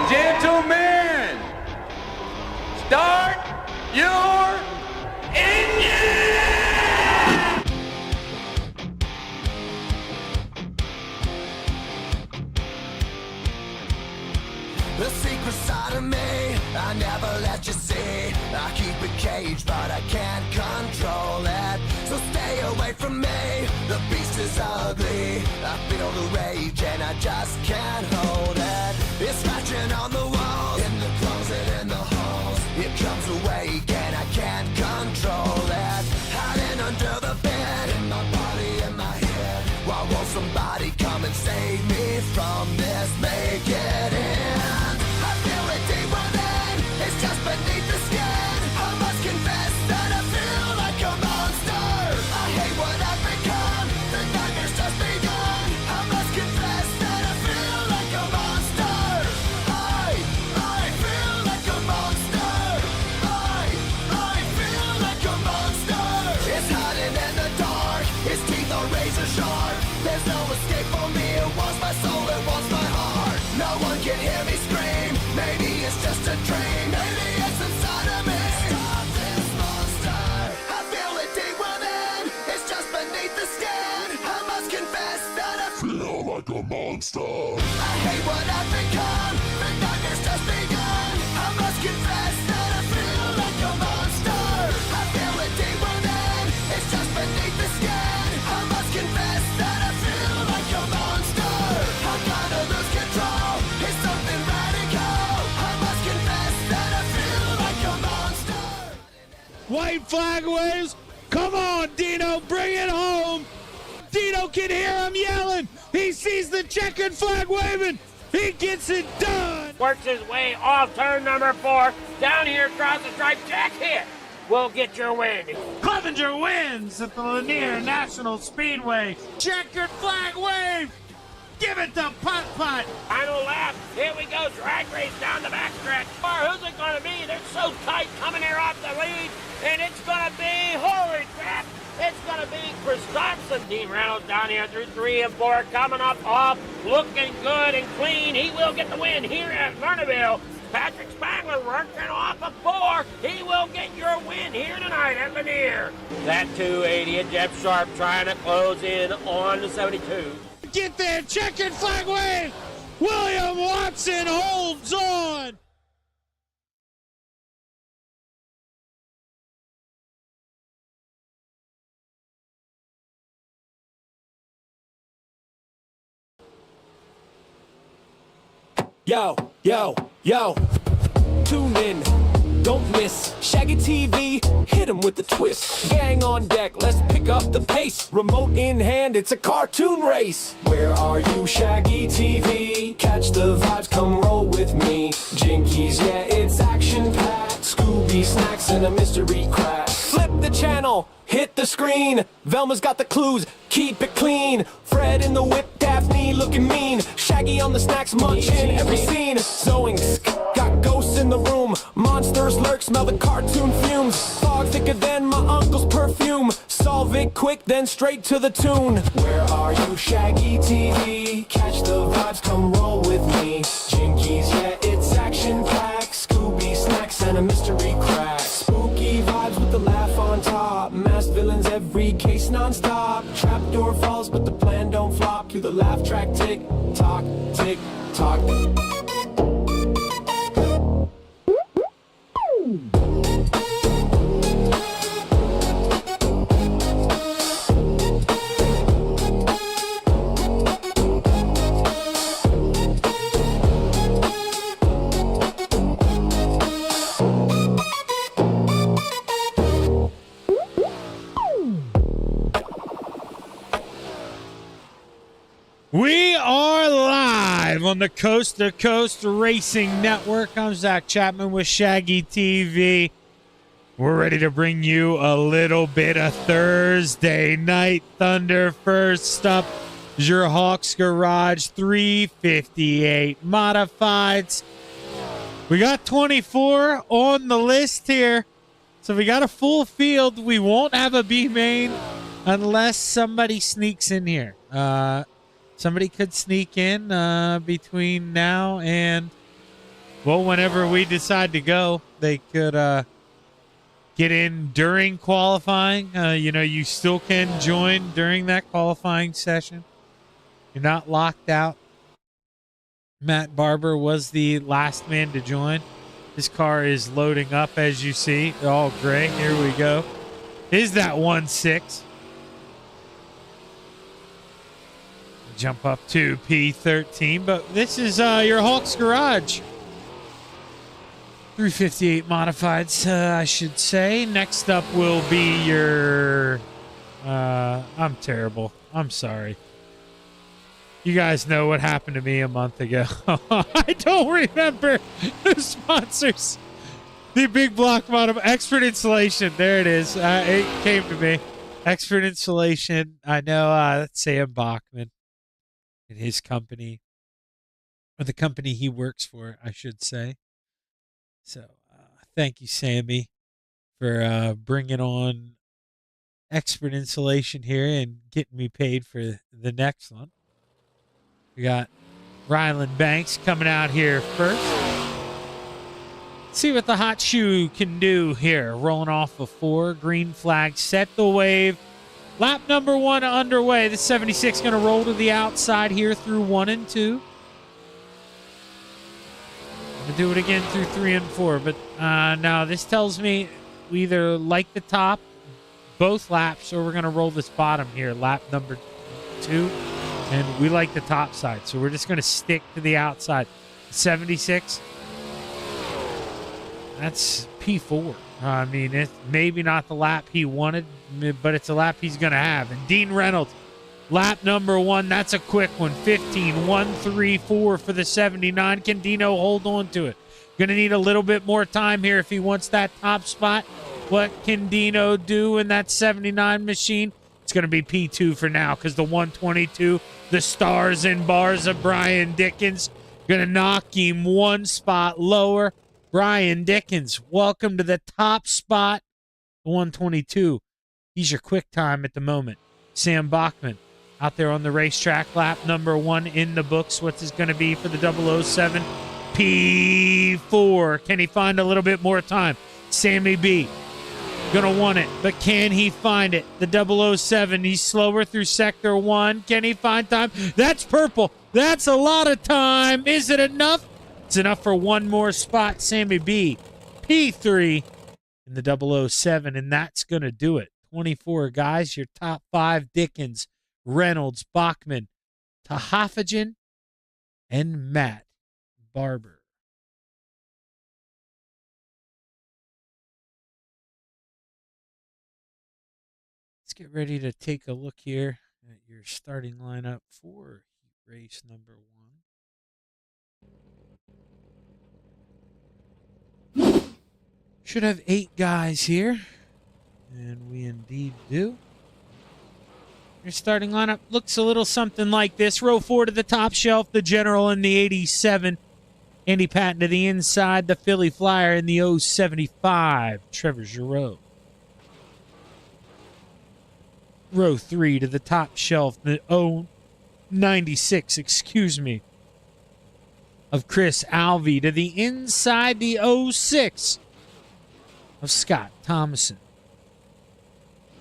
Gentlemen, start your engine! The secret side of me, I never let you see. I keep it caged, but I can't control it. So stay away from me, the beast is ugly. I feel the rage and I just can't hold it. It's scratching on the walls, in the closet, in the halls. It comes awake and I can't control it. Hiding under the bed, in my body, in my head. Why won't somebody come and save me from this? Make it in. It's just beneath the skin. I must confess that I feel like a monster. I hate what I've become. The nightmare's just begun. I must confess that I feel like a monster. I feel like a monster. I feel like a monster. It's hiding in the dark. Its teeth are razor sharp. There's no escape for me. It wants my soul. It wants my heart. No one can hear me scream. Maybe it's just a dream. Maybe it's inside of me. Stop this monster. I feel it deep within. It's just beneath the skin. I must confess that I feel like a monster. I hate what I've become. The nightmare's just begun. I must confess that I feel like a monster. I feel it deep within. It's just beneath the skin. I must confess that I feel like a monster. I'm gonna lose control. It's something radical. I must confess that I feel like a monster. White flag waves. Come on, Dino, bring it home. Dino can hear him yelling. He sees the checkered flag waving. He gets it done. Works his way off turn number 4. Down here across the stripe. Jack hit. We'll get your win. Clevenger wins at the Lanier National Speedway. Checkered flag wave. Give it the putt-putt. Final lap. Here we go. Drag race down the backstretch. Who's it going to be? They're so tight coming here off the lead. And it's going to be, holy crap, it's going to be Chris Thompson. Dean Reynolds down here through 3 and 4. Coming up off, looking good and clean. He will get the win here at Vernonville. Patrick Spangler working off of 4. He will get your win here tonight at Lanier. That 280 and Jeff Sharp trying to close in on the 72. Get there, checkered flag wave. William Watson holds on. Yo, yo, yo, tune in, don't miss Shaggy TV, hit him with the twist. Gang on deck, let's pick up the pace. Remote in hand, it's a cartoon race. Where are you, Shaggy TV? Catch the vibes, come roll with me. Jinkies, yeah, it's action-packed. Scooby snacks and a mystery crack. Flip the channel, hit the screen. Velma's got the clues, keep it clean. Fred in the whip, Daphne looking mean. Shaggy on the snacks, munching every scene. Zoinks, got ghosts in the room. Monsters lurk, smell the cartoon fumes. Fog thicker than my uncle's perfume. Solve it quick, then straight to the tune. Where are you, Shaggy TV? Catch the vibes, come roll with me. Jinkies, yeah, it's action-packed. Scooby snacks and a mystery crack. Spooky vibes with the laugh on top. Masked villains, every case non-stop. Trapdoor falls, but the plan don't flop. Cue the laugh track, tick tock, tick tock. We are live on the Coast to Coast Racing Network. I'm Zach Chapman with Shaggy TV. We're ready to bring you a little bit of Thursday Night Thunder. First up is your Hawks Garage 358 Modifieds. We got 24 on the list here. So we got a full field. We won't have a B main unless somebody sneaks in here. Somebody could sneak in between now and Well, whenever we decide to go, they could get in during qualifying. You still can join during that qualifying session. You're not locked out. Matt Barber was the last man to join. His car is loading up, as you see. All gray. Here we go. Is that 1.6? Jump up to P13, but this is your Hulk's Garage. 358 modifieds, I should say. Next up will be your... I'm terrible. I'm sorry. You guys know what happened to me a month ago. I don't remember the sponsors. The big block bottom, Expert Insulation. There it is. It came to me. Expert Insulation. I know that's Sam Bachman and his company, or the company he works for, I should say. So thank you, Sammy, for bringing on Expert Insulation here and getting me paid for the next one. We got Ryland Banks coming out here first. See what the hot shoe can do here. Rolling off of 4. Green flag set the wave. Lap number 1 underway. The 76 going to roll to the outside here through 1 and 2. Going to do it again through 3 and 4. But now this tells me we either like the top both laps or we're going to roll this bottom here. Lap number 2. And we like the top side. So we're just going to stick to the outside. 76. That's P4. I mean, it's maybe not the lap he wanted, but it's a lap he's going to have. And Dean Reynolds, lap number 1, that's a quick one. 15-1-3-4 for the 79. Can Dino hold on to it? Going to need a little bit more time here if he wants that top spot. What can Dino do in that 79 machine? It's going to be P2 for now because the 122, the stars and bars of Brian Dickens, going to knock him 1 spot lower. Brian Dickens, welcome to the top spot. The 122. He's your quick time at the moment. Sam Bachman out there on the racetrack. Lap number 1 in the books. What's this going to be for the 007? P4. Can he find a little bit more time? Sammy B. Gonna want it, but can he find it? The 007, he's slower through sector 1. Can he find time? That's purple. That's a lot of time. Is it enough? It's enough for 1 more spot. Sammy B. P3 in the 007, and that's gonna do it. 24 guys, your top 5: Dickens, Reynolds, Bachman, Tahafajan, and Matt Barber. Get ready to take a look here at your starting lineup for race number 1. Should have 8 guys here, and we indeed do. Your starting lineup looks a little something like this. Row 4 to the top shelf, the General in the 87. Andy Patton to the inside, the Philly Flyer in the 075. Trevor Giroux. Row 3 to the top shelf, the 096, of Chris Alvey to the inside, the 06 of Scott Thomason.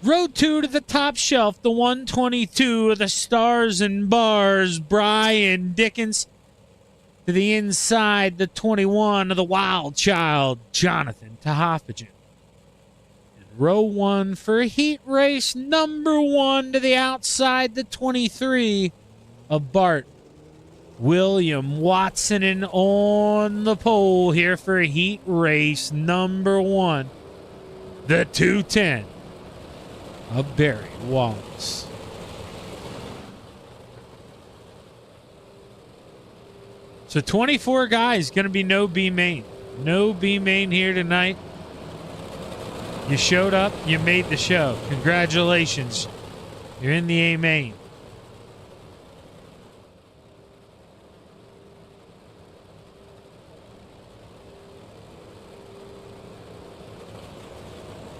Row 2 to the top shelf, the 122 of the Stars and Bars, Brian Dickens. To the inside, the 21 of the Wild Child, Jonathan Tahafajan. Row 1 for heat race number 1 to the outside, the 23 of Bart William Watson. And on the pole here for heat race number 1, the 210 of Barry Wallace. So 24 guys, going to be no B main. No B main here tonight. You showed up, you made the show. Congratulations. You're in the A main.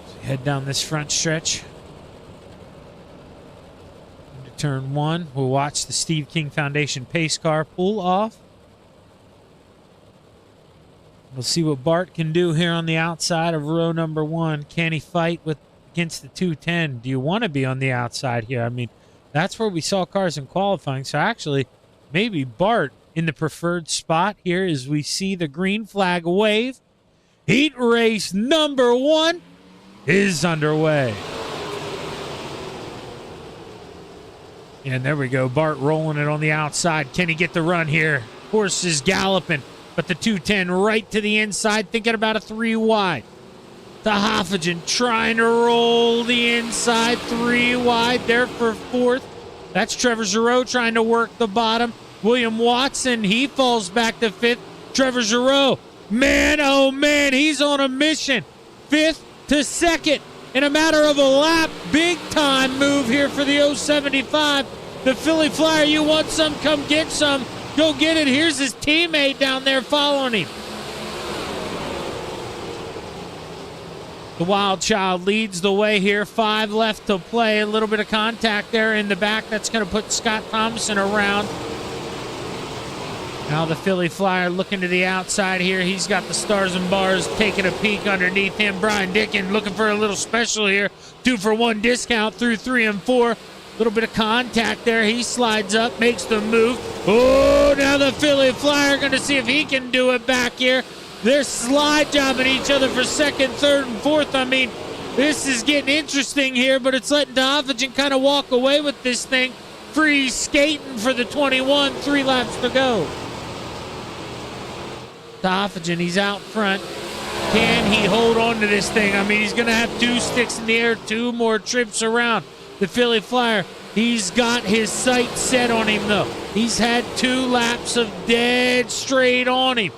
So head down this front stretch into turn 1. We'll watch the Steve King Foundation pace car pull off. We'll see what Bart can do here on the outside of row number 1. Can he fight against the 210? Do you want to be on the outside here? I mean, that's where we saw cars in qualifying. So actually, maybe Bart in the preferred spot here as we see the green flag wave. Heat race number 1 is underway. And there we go. Bart rolling it on the outside. Can he get the run here? Horse is galloping, but the 210 right to the inside, thinking about a 3 wide. The Hoffagen trying to roll the inside, 3 wide there for 4th. That's Trevor Giroux trying to work the bottom. William Watson, he falls back to 5th. Trevor Giroux, man, oh man, he's on a mission. 5th to 2nd in a matter of a lap. Big time move here for the 075. The Philly Flyer, you want some? Come get some. Go get it. Here's his teammate down there following him. The Wild Child leads the way here. 5 left to play. A little bit of contact there in the back. That's going to put Scott Thompson around. Now the Philly Flyer looking to the outside here. He's got the stars and bars taking a peek underneath him. Brian Dickin looking for a little special here. 2-for-1 discount through 3 and 4. Little bit of contact there. He slides up, makes the move. Oh, now the Philly Flyer going to see if he can do it back here. They're slide jobbing each other for 2nd, 3rd, and 4th. I mean, this is getting interesting here, but it's letting Hoffagen kind of walk away with this thing. Free skating for the 21, 3 laps to go. Hoffagen, he's out front. Can he hold on to this thing? I mean, he's going to have 2 sticks in the air, 2 more trips around. The Philly Flyer, he's got his sights set on him, though. He's had 2 laps of dead straight on him.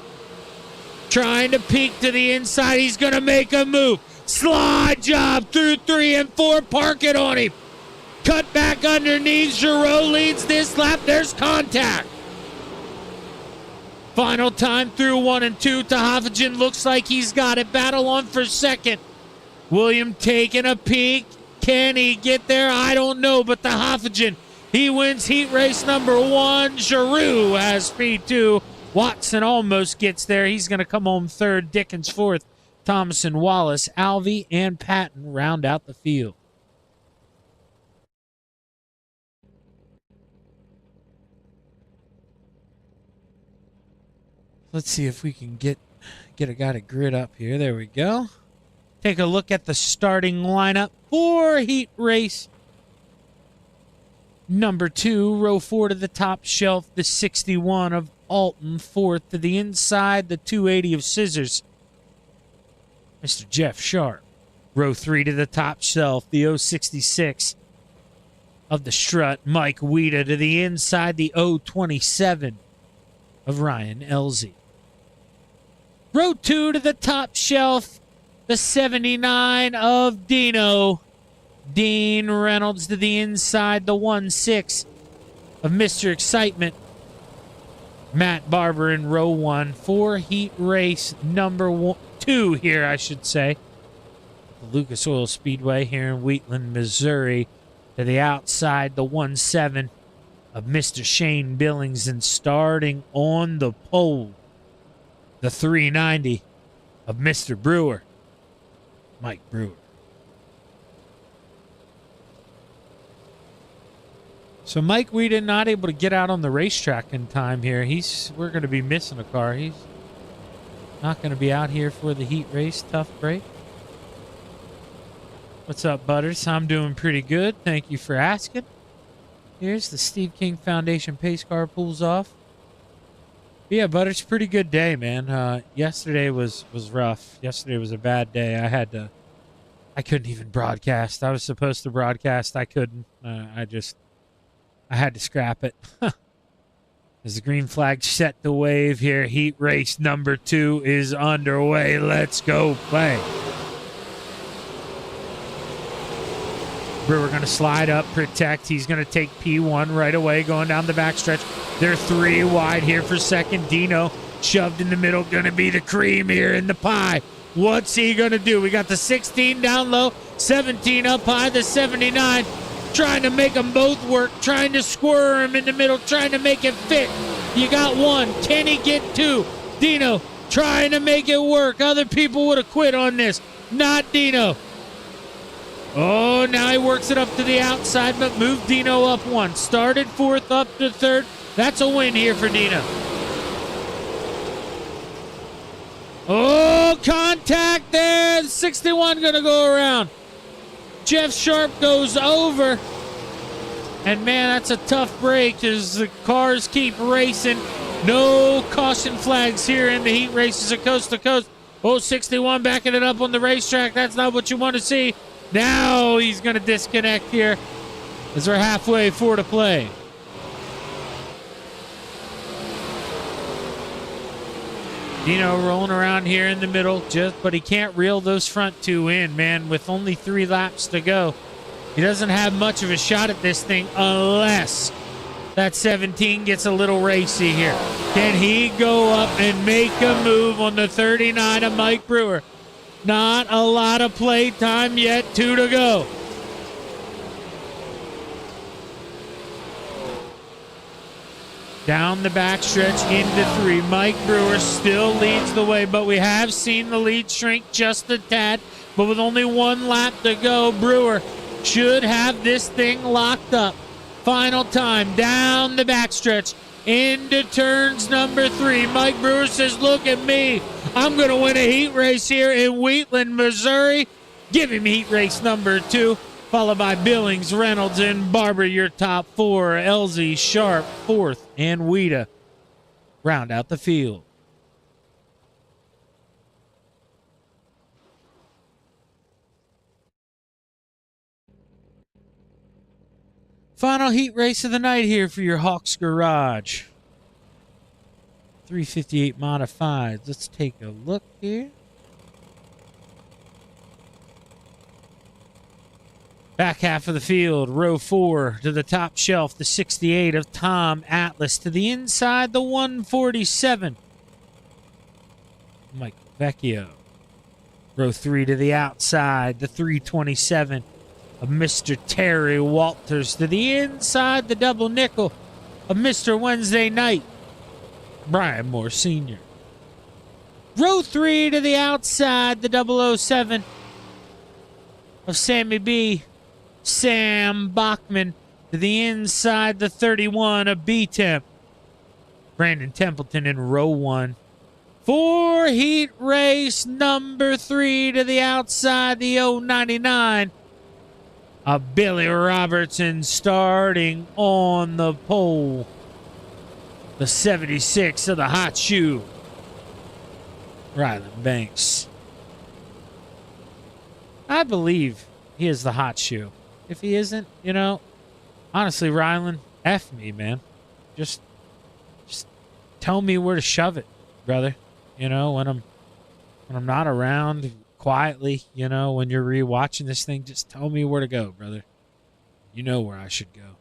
Trying to peek to the inside. He's going to make a move. Slide job through 3 and 4. Park it on him. Cut back underneath. Giroux leads this lap. There's contact. Final time through 1 and 2. Hoffagen looks like he's got it. Battle on for 2nd. William taking a peek. Can he get there? I don't know, but the Hoffagen, he wins heat race number 1. Giroux has speed 2. Watson almost gets there. He's going to come home 3rd. Dickens 4th. Thomason, Wallace, Alvey, and Patton round out the field. Let's see if we can get a guy to grid up here. There we go. Take a look at the starting lineup for heat race number 2. Row 4 to the top shelf, the 61 of Alton. 4th to the inside, the 280 of Scissors, Mr. Jeff Sharp. Row 3 to the top shelf, the 066 of the Strut, Mike Weeda. To the inside, the 027 of Ryan Elzey. Row 2 to the top shelf, the 79 of Dino. Dean Reynolds. To the inside, the 16 of Mr. Excitement, Matt Barber. In row 1 for heat race number 2 here, I should say. The Lucas Oil Speedway here in Wheatland, Missouri. To the outside, the 17 of Mr. Shane Billings. And starting on the pole, the 390 of Mr. Brewer, Mike Brewer. So Mike Weeda not able to get out on the racetrack in time here. We're going to be missing a car. He's not going to be out here for the heat race. Tough break. What's up, Butters? I'm doing pretty good. Thank you for asking. Here's the Steve King Foundation pace car pulls off. Yeah, Butters, pretty good day, man. Yesterday was rough. Yesterday was a bad day. I couldn't even broadcast. I was supposed to broadcast. I couldn't. I had to scrap it. As the green flag set the wave here, heat race number 2 is underway. Let's go play. Brewer going to slide up, protect. He's going to take P1 right away, going down the backstretch. They're 3 wide here for 2nd. Dino shoved in the middle, going to be the cream here in the pie. What's he going to do? We got the 16 down low, 17 up high, the 79. Trying to make them both work, trying to squirm in the middle, trying to make it fit. You got 1. Can he get 2? Dino trying to make it work. Other people would have quit on this. Not Dino. Oh, now he works it up to the outside, but moved Dino up one. Started fourth, up to third. That's a win here for Dino. Oh, contact there. 61 going to go around. Jeff Sharp goes over. And, man, that's a tough break as the cars keep racing. No caution flags here in the heat races of coast to coast. Oh, 61 backing it up on the racetrack. That's not what you want to see. Now he's going to disconnect here as we're halfway four to play. Dino rolling around here in the middle, but he can't reel those front two in, man, with only 3 laps to go. He doesn't have much of a shot at this thing unless that 17 gets a little racy here. Can he go up and make a move on the 39 of Mike Brewer? Not a lot of play time yet, 2 to go. Down the backstretch into 3. Mike Brewer still leads the way, but we have seen the lead shrink just a tad. But with only 1 lap to go, Brewer should have this thing locked up. Final time down the backstretch into turns number 3. Mike Brewer says, look at me. I'm going to win a heat race here in Wheatland, Missouri. Give him heat race number 2. Followed by Billings, Reynolds, and Barber, your top 4. Elsie, Sharp, 4th, and Weta round out the field. Final heat race of the night here for your Hawks Garage. 358 modified. Let's take a look here. Back half of the field, row 4 to the top shelf, the 68 of Tom Atlas. To the inside, the 147, Michael Vecchio. Row 3 to the outside, the 327 of Mr. Terry Walters. To the inside, the double nickel of Mr. Wednesday Night, Brian Moore Sr. Row 3 to the outside, the 007 of Sammy B, Sam Bachman. To the inside, the 31 of B-Temp, Brandon Templeton in row 1. For heat race number 3 to the outside, the 099 of Billy Robertson. Starting on the pole, the 76 of the Hot Shoe, Ryland Banks. I believe he is the Hot Shoe. If he isn't, honestly, Ryland, F me, man. Just tell me where to shove it, brother. When I'm not around quietly, when you're rewatching this thing, just tell me where to go, brother. You know where I should go.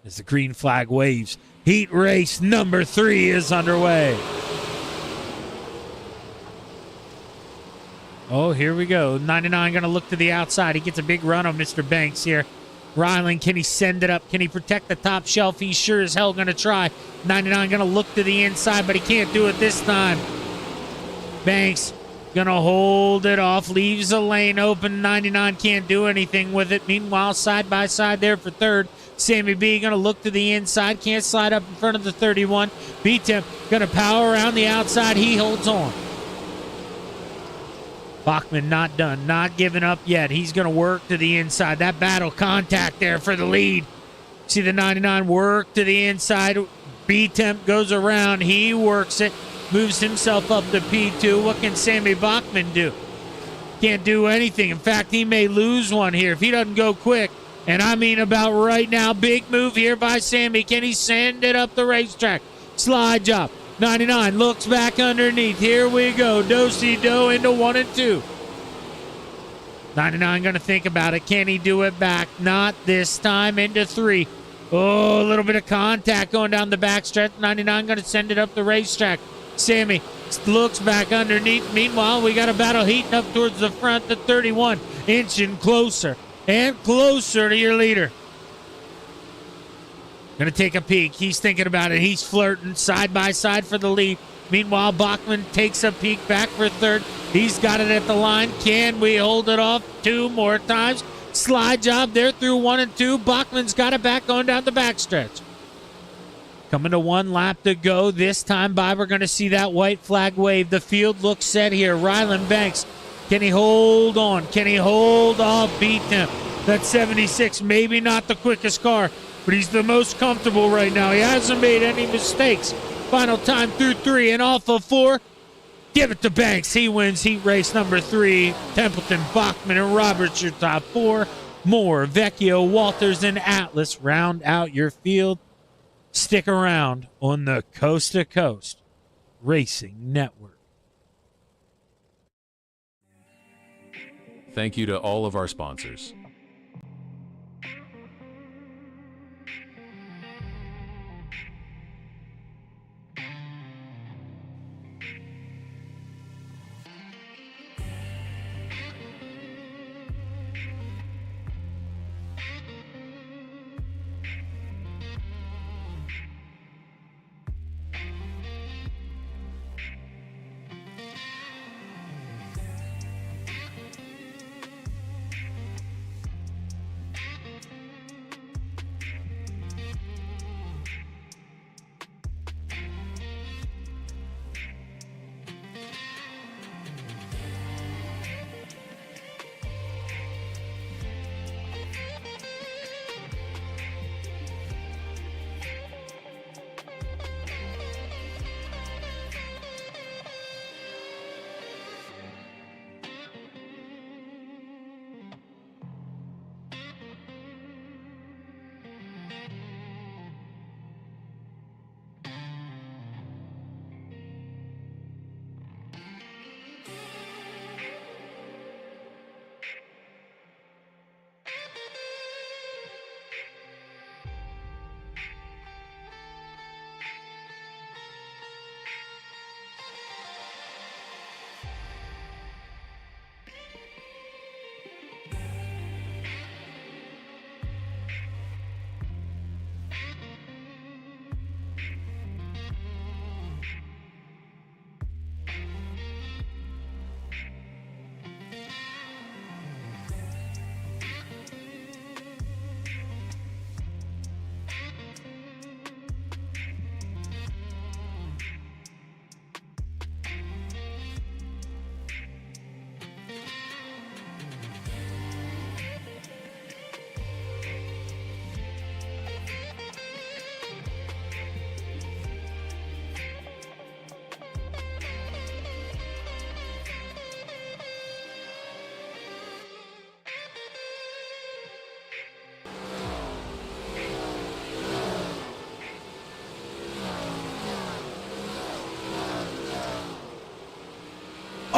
As the green flag waves, heat race number 3 is underway. Oh, here we go. 99 going to look to the outside. He gets a big run on Mr. Banks here. Ryland, can he send it up? Can he protect the top shelf? He's sure as hell going to try. 99 going to look to the inside, but he can't do it this time. Banks going to hold it off. Leaves a lane open. 99 can't do anything with it. Meanwhile, side by side there for 3rd. Sammy B going to look to the inside. Can't slide up in front of the 31. B-Temp going to power around the outside. He holds on. Bachman not done, not giving up yet. He's going to work to the inside. That battle contact there for the lead. See the 99 work to the inside. B-Temp goes around. He works it, moves himself up to P2. What can Sammy Bachman do? Can't do anything. In fact, he may lose one here if he doesn't go quick. And I mean about right now. Big move here by Sammy. Can he send it up the racetrack? Slide job. 99 looks back underneath. Here we go. Do-si-do into 1 and 2. 99 going to think about it. Can he do it back? Not this time. Into 3. Oh, a little bit of contact going down the backstretch. 99 going to send it up the racetrack. Sammy looks back underneath. Meanwhile, we got a battle heating up towards the front. The 31 inching closer and closer to your leader. Going to take a peek. He's thinking about it. He's flirting side by side for the lead. Meanwhile, Bachman takes a peek back for third. He's got it at the line. Can we hold it off 2 more times? Slide job there through 1 and 2. Bachman's got it back going down the backstretch. Coming to 1 lap to go. This time by, we're going to see that white flag wave. The field looks set here. Ryland Banks, can he hold on? Can he hold off Beat Him? That 76, maybe not the quickest car, but he's the most comfortable right now. He hasn't made any mistakes. Final time through 3 and off of 4. Give it to Banks. He wins heat race number 3. Templeton, Bachman, and Roberts your top 4. Moore, Vecchio, Walters, and Atlas round out your field. Stick around on the Coast to Coast Racing Network. Thank you to all of our sponsors.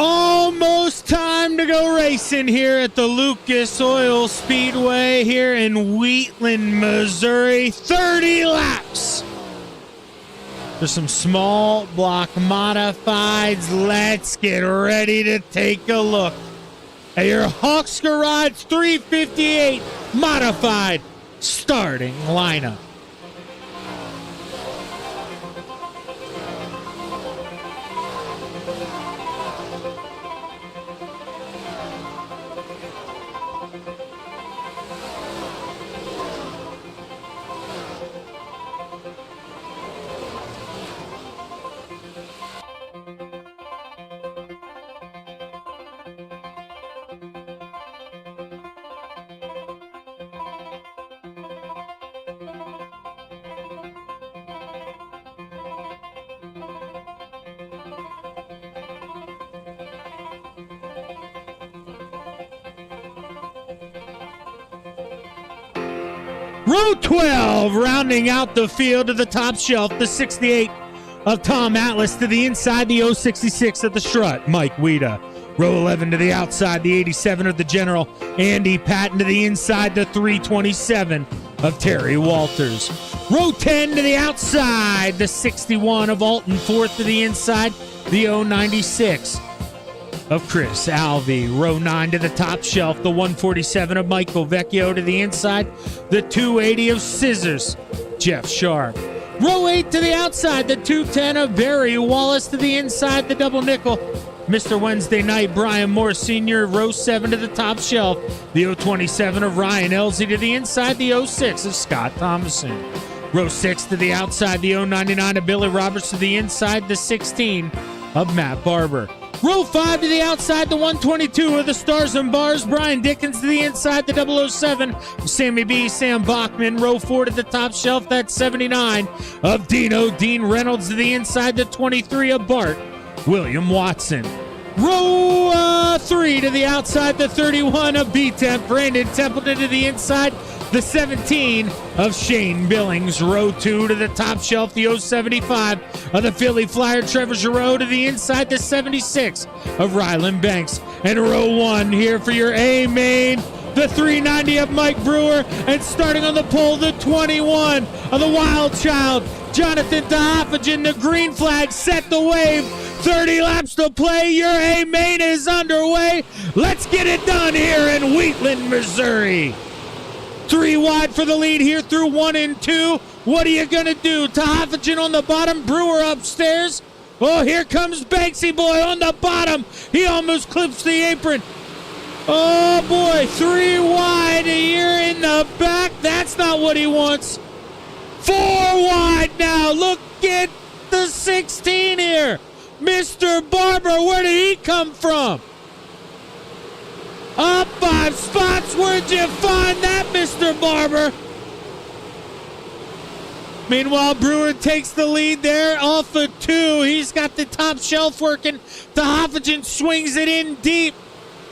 Almost time to go racing here at the Lucas Oil Speedway here in Wheatland, Missouri. 30 laps. There's some small block modifieds. Let's get ready to take a look at your Hawks Garage 358 modified starting lineup. Row 12, rounding out the field to the top shelf, the 68 of Tom Atlas to the inside, the 066 at the strut, Mike Weeda. Row 11 to the outside, the 87 of the General, Andy Patton to the inside, the 327 of Terry Walters. Row 10 to the outside, the 61 of Alton, fourth to the inside, the 096 of Chris Alvey. Row 9 to the top shelf, the 147 of Michael Vecchio to the inside, the 280 of Scissors, Jeff Sharp. Row 8 to the outside, the 210 of Barry Wallace to the inside, the double nickel. Mr. Wednesday Night, Brian Moore Sr., row 7 to the top shelf. The 027 of Ryan Elsie to the inside, the 06 of Scott Thomason. Row 6 to the outside, the 099 of Billy Roberts to the inside, the 16 of Matt Barber. Row 5 to the outside, the 122 of the Stars and Bars, Brian Dickens to the inside, the 007 of Sammy B, Sam Bachman. Row 4 to the top shelf, that's 79 of Dino, Dean Reynolds to the inside, the 23 of Bart, William Watson. Row 3 to the outside, the 31 of B-Temp, Brandon Templeton to the inside, the 17 of Shane Billings. Row 2 to the top shelf, the 075 of the Philly Flyer, Trevor Giroux to the inside, the 76 of Ryland Banks. And row 1 here for your A main, the 390 of Mike Brewer. And starting on the pole, the 21 of the Wild Child, Jonathan DeHoffagen. The green flag set the wave. 30 laps to play. Your A main is underway. Let's get it done here in Wheatland, Missouri. 3 wide for the lead here through 1 and 2. What are you going to do? DeHoffagen on the bottom, Brewer upstairs. Oh, here comes Banksy Boy on the bottom. He almost clips the apron. Oh, boy, 3 wide here in the back. That's not what he wants. 4 wide now. Look at the 16 here. Mr. Barber, where did he come from? Up 5 spots. Where'd you find that, Mr. Barber? Meanwhile, Brewer takes the lead there off of 2. He's got the top shelf working. DeHoffagen swings it in deep.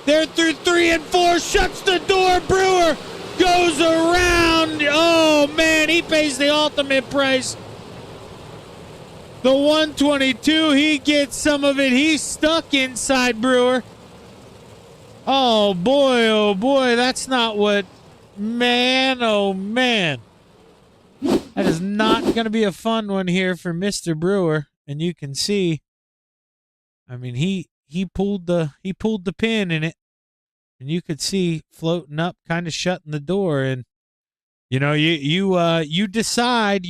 They're through 3 and 4. Shuts the door. Brewer goes around. Oh, man, he pays the ultimate price. The 122, he gets some of it. He's stuck inside Brewer. Oh, boy, that's not what... Man, oh, man. That is not going to be a fun one here for Mr. Brewer. And you can see, I mean, he pulled the pin in it. And you could see floating up, kind of shutting the door. And, you know, you decide,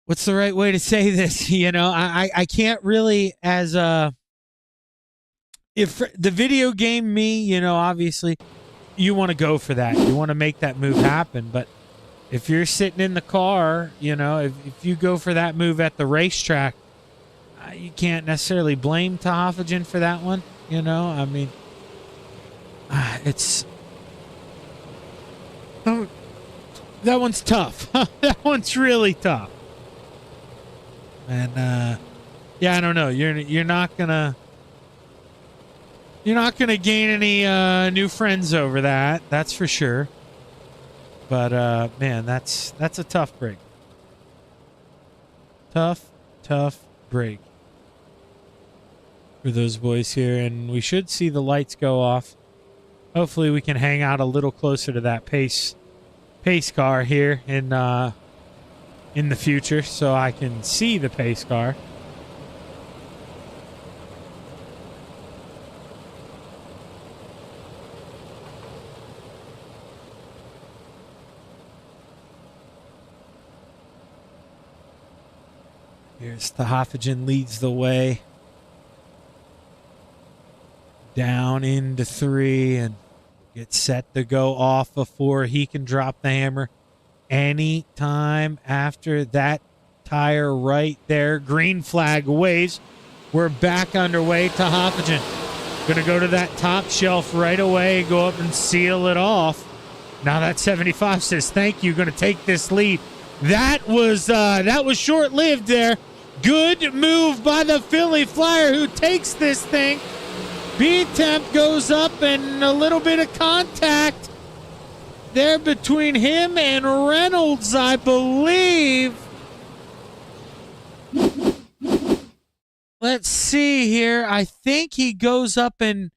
what's the right way to say this? You know, I can't really, as if the video game me, you know, obviously you want to go for that. You want to make that move happen. But if you're sitting in the car, you know, if you go for that move at the racetrack, you can't necessarily blame DeHoffagen for that one. You know, I mean, it's... that one's tough. That one's really tough. And yeah, I don't know. You're not gonna gain any new friends over that. That's for sure. But man, that's a tough break. Tough break for those boys here, and we should see the lights go off. Hopefully, we can hang out a little closer to that pace car here in the future, so I can see the pace car. Here's DeHoffagen leads the way down into 3 and gets set to go off before he can drop the hammer. Any time after that tire right there. Green flag waves. We're back underway. DeHoffagen going to go to that top shelf right away, go up and seal it off. Now that 75 says, thank you, going to take this lead. That was short-lived there. Good move by the Philly Flyer, who takes this thing. B-Temp goes up, and a little bit of contact there between him and Reynolds, I believe. Let's see here. I think he goes up and,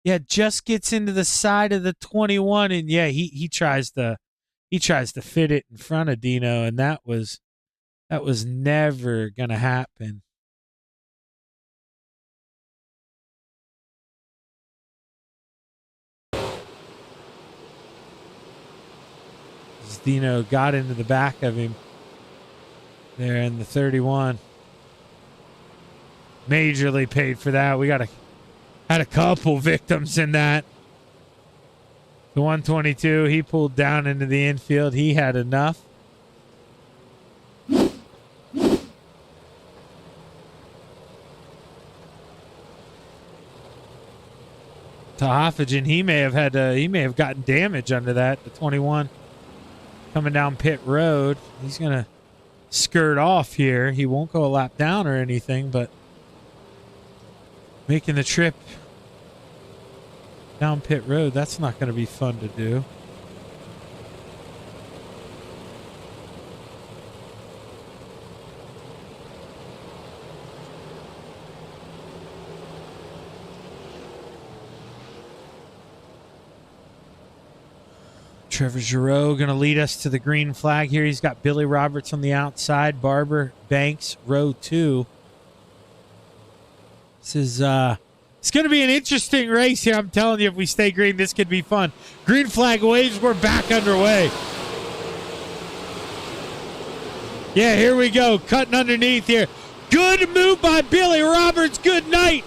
yeah, just gets into the side of the 21, and yeah, he tries to fit it in front of Dino, and that was never gonna happen. Dino got into the back of him there in the 31. Majorly paid for that. We had a couple victims in that. The 122, he pulled down into the infield. He had enough. Tahophagen, he may have gotten damage under that. The 21 coming down pit road. He's gonna skirt off here. He won't go a lap down or anything, but making the trip down pit road, that's not gonna be fun to do. Trevor Giroux going to lead us to the green flag here. He's got Billy Roberts on the outside. Barber, Banks, row 2. This is it's going to be an interesting race here. I'm telling you, if we stay green, this could be fun. Green flag waves. We're back underway. Yeah, here we go. Cutting underneath here. Good move by Billy Roberts. Good night,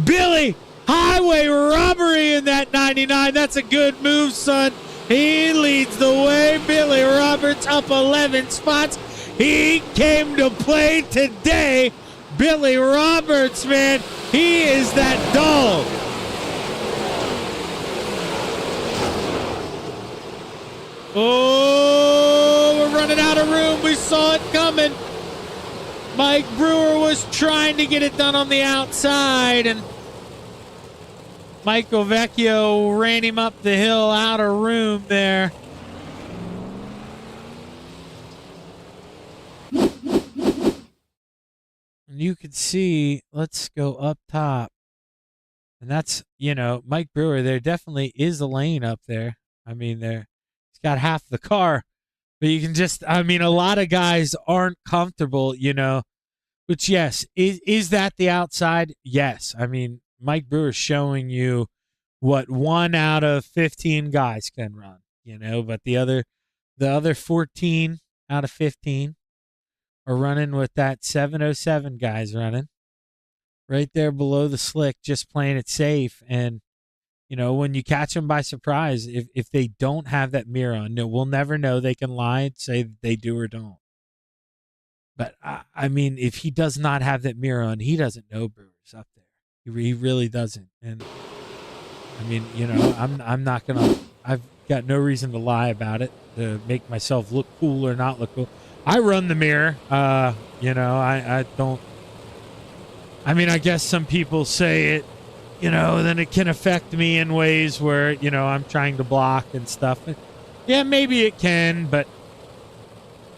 Billy. Highway robbery in that 99. That's a good move, son. He leads the way. Billy Roberts up 11 spots. He came to play today. Billy Roberts, man, he is that dog. Oh, we're running out of room. We saw it coming. Mike Brewer was trying to get it done on the outside, and Michael Vecchio ran him up the hill out of room there. And you could see, let's go up top. And that's, Mike Brewer, there definitely is a lane up there. I mean, he's got half the car. But you can just, a lot of guys aren't comfortable, Which, yes, is that the outside? Yes. Mike Brewer's showing you what 1 out of 15 guys can run, but the other 14 out of 15 are running with that 707 guys running right there below the slick, just playing it safe. And, when you catch them by surprise, if they don't have that mirror on, we'll never know. They can lie and say that they do or don't. But, if he does not have that mirror on, he doesn't know Brewer's up there. He really doesn't. And I'm not gonna. I've got no reason to lie about it to make myself look cool or not look cool. I run the mirror. I don't. I guess some people say it. Then it can affect me in ways where I'm trying to block and stuff. Yeah, maybe it can, but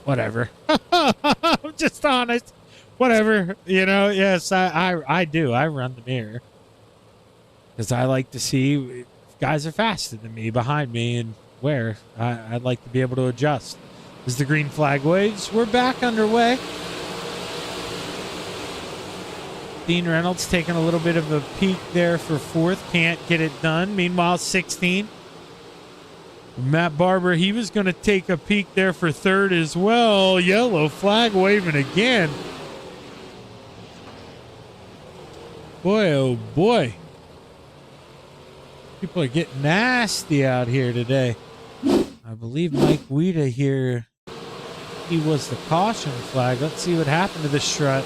whatever. I'm just honest. Whatever, yes, I do. I run the mirror because I like to see if guys are faster than me behind me and where. I'd like to be able to adjust. As the green flag waves, we're back underway. Dean Reynolds taking a little bit of a peek there for 4th. Can't get it done. Meanwhile, 16. Matt Barber, he was going to take a peek there for 3rd as well. Yellow flag waving again. Boy, oh boy. People are getting nasty out here today. I believe Mike Weida here, he was the caution flag. Let's see what happened to the strut.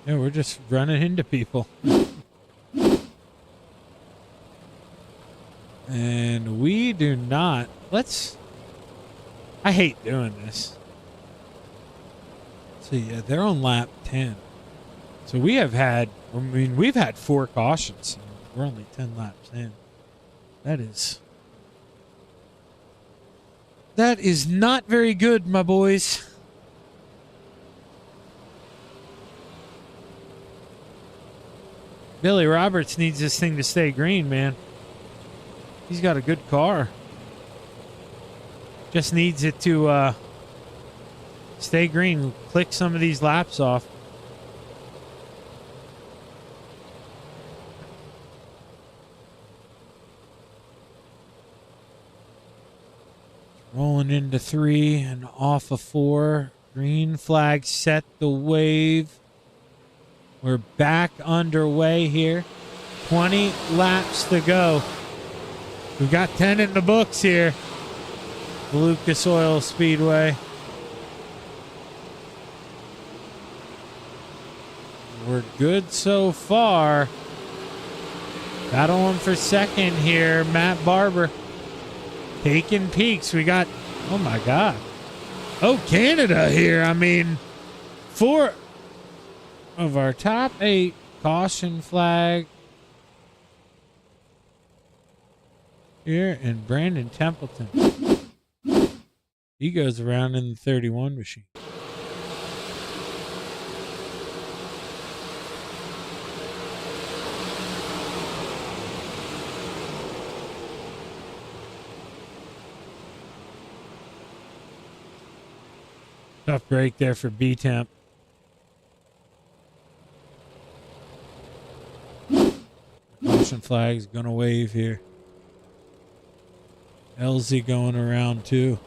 Yeah, we're just running into people. And we do not. I hate doing this. So yeah, they're on lap 10. So we've had 4 cautions. We're only 10 laps in. That is not very good, my boys. Billy Roberts needs this thing to stay green, man. He's got a good car. Just needs it to stay green. Click some of these laps off. Rolling into 3 and off of 4. Green flag set the wave. We're back underway here. 20 laps to go. We've got 10 in the books here. Lucas Oil Speedway. We're good so far. Battling for second here. Matt Barber taking peaks. We got, oh my God. Oh, Canada here. I mean, 4 of our top 8 caution flag here, and Brandon Templeton. He goes around in the 31 machine. Tough break there for B-Temp. Caution flag's gonna wave here. LZ going around too.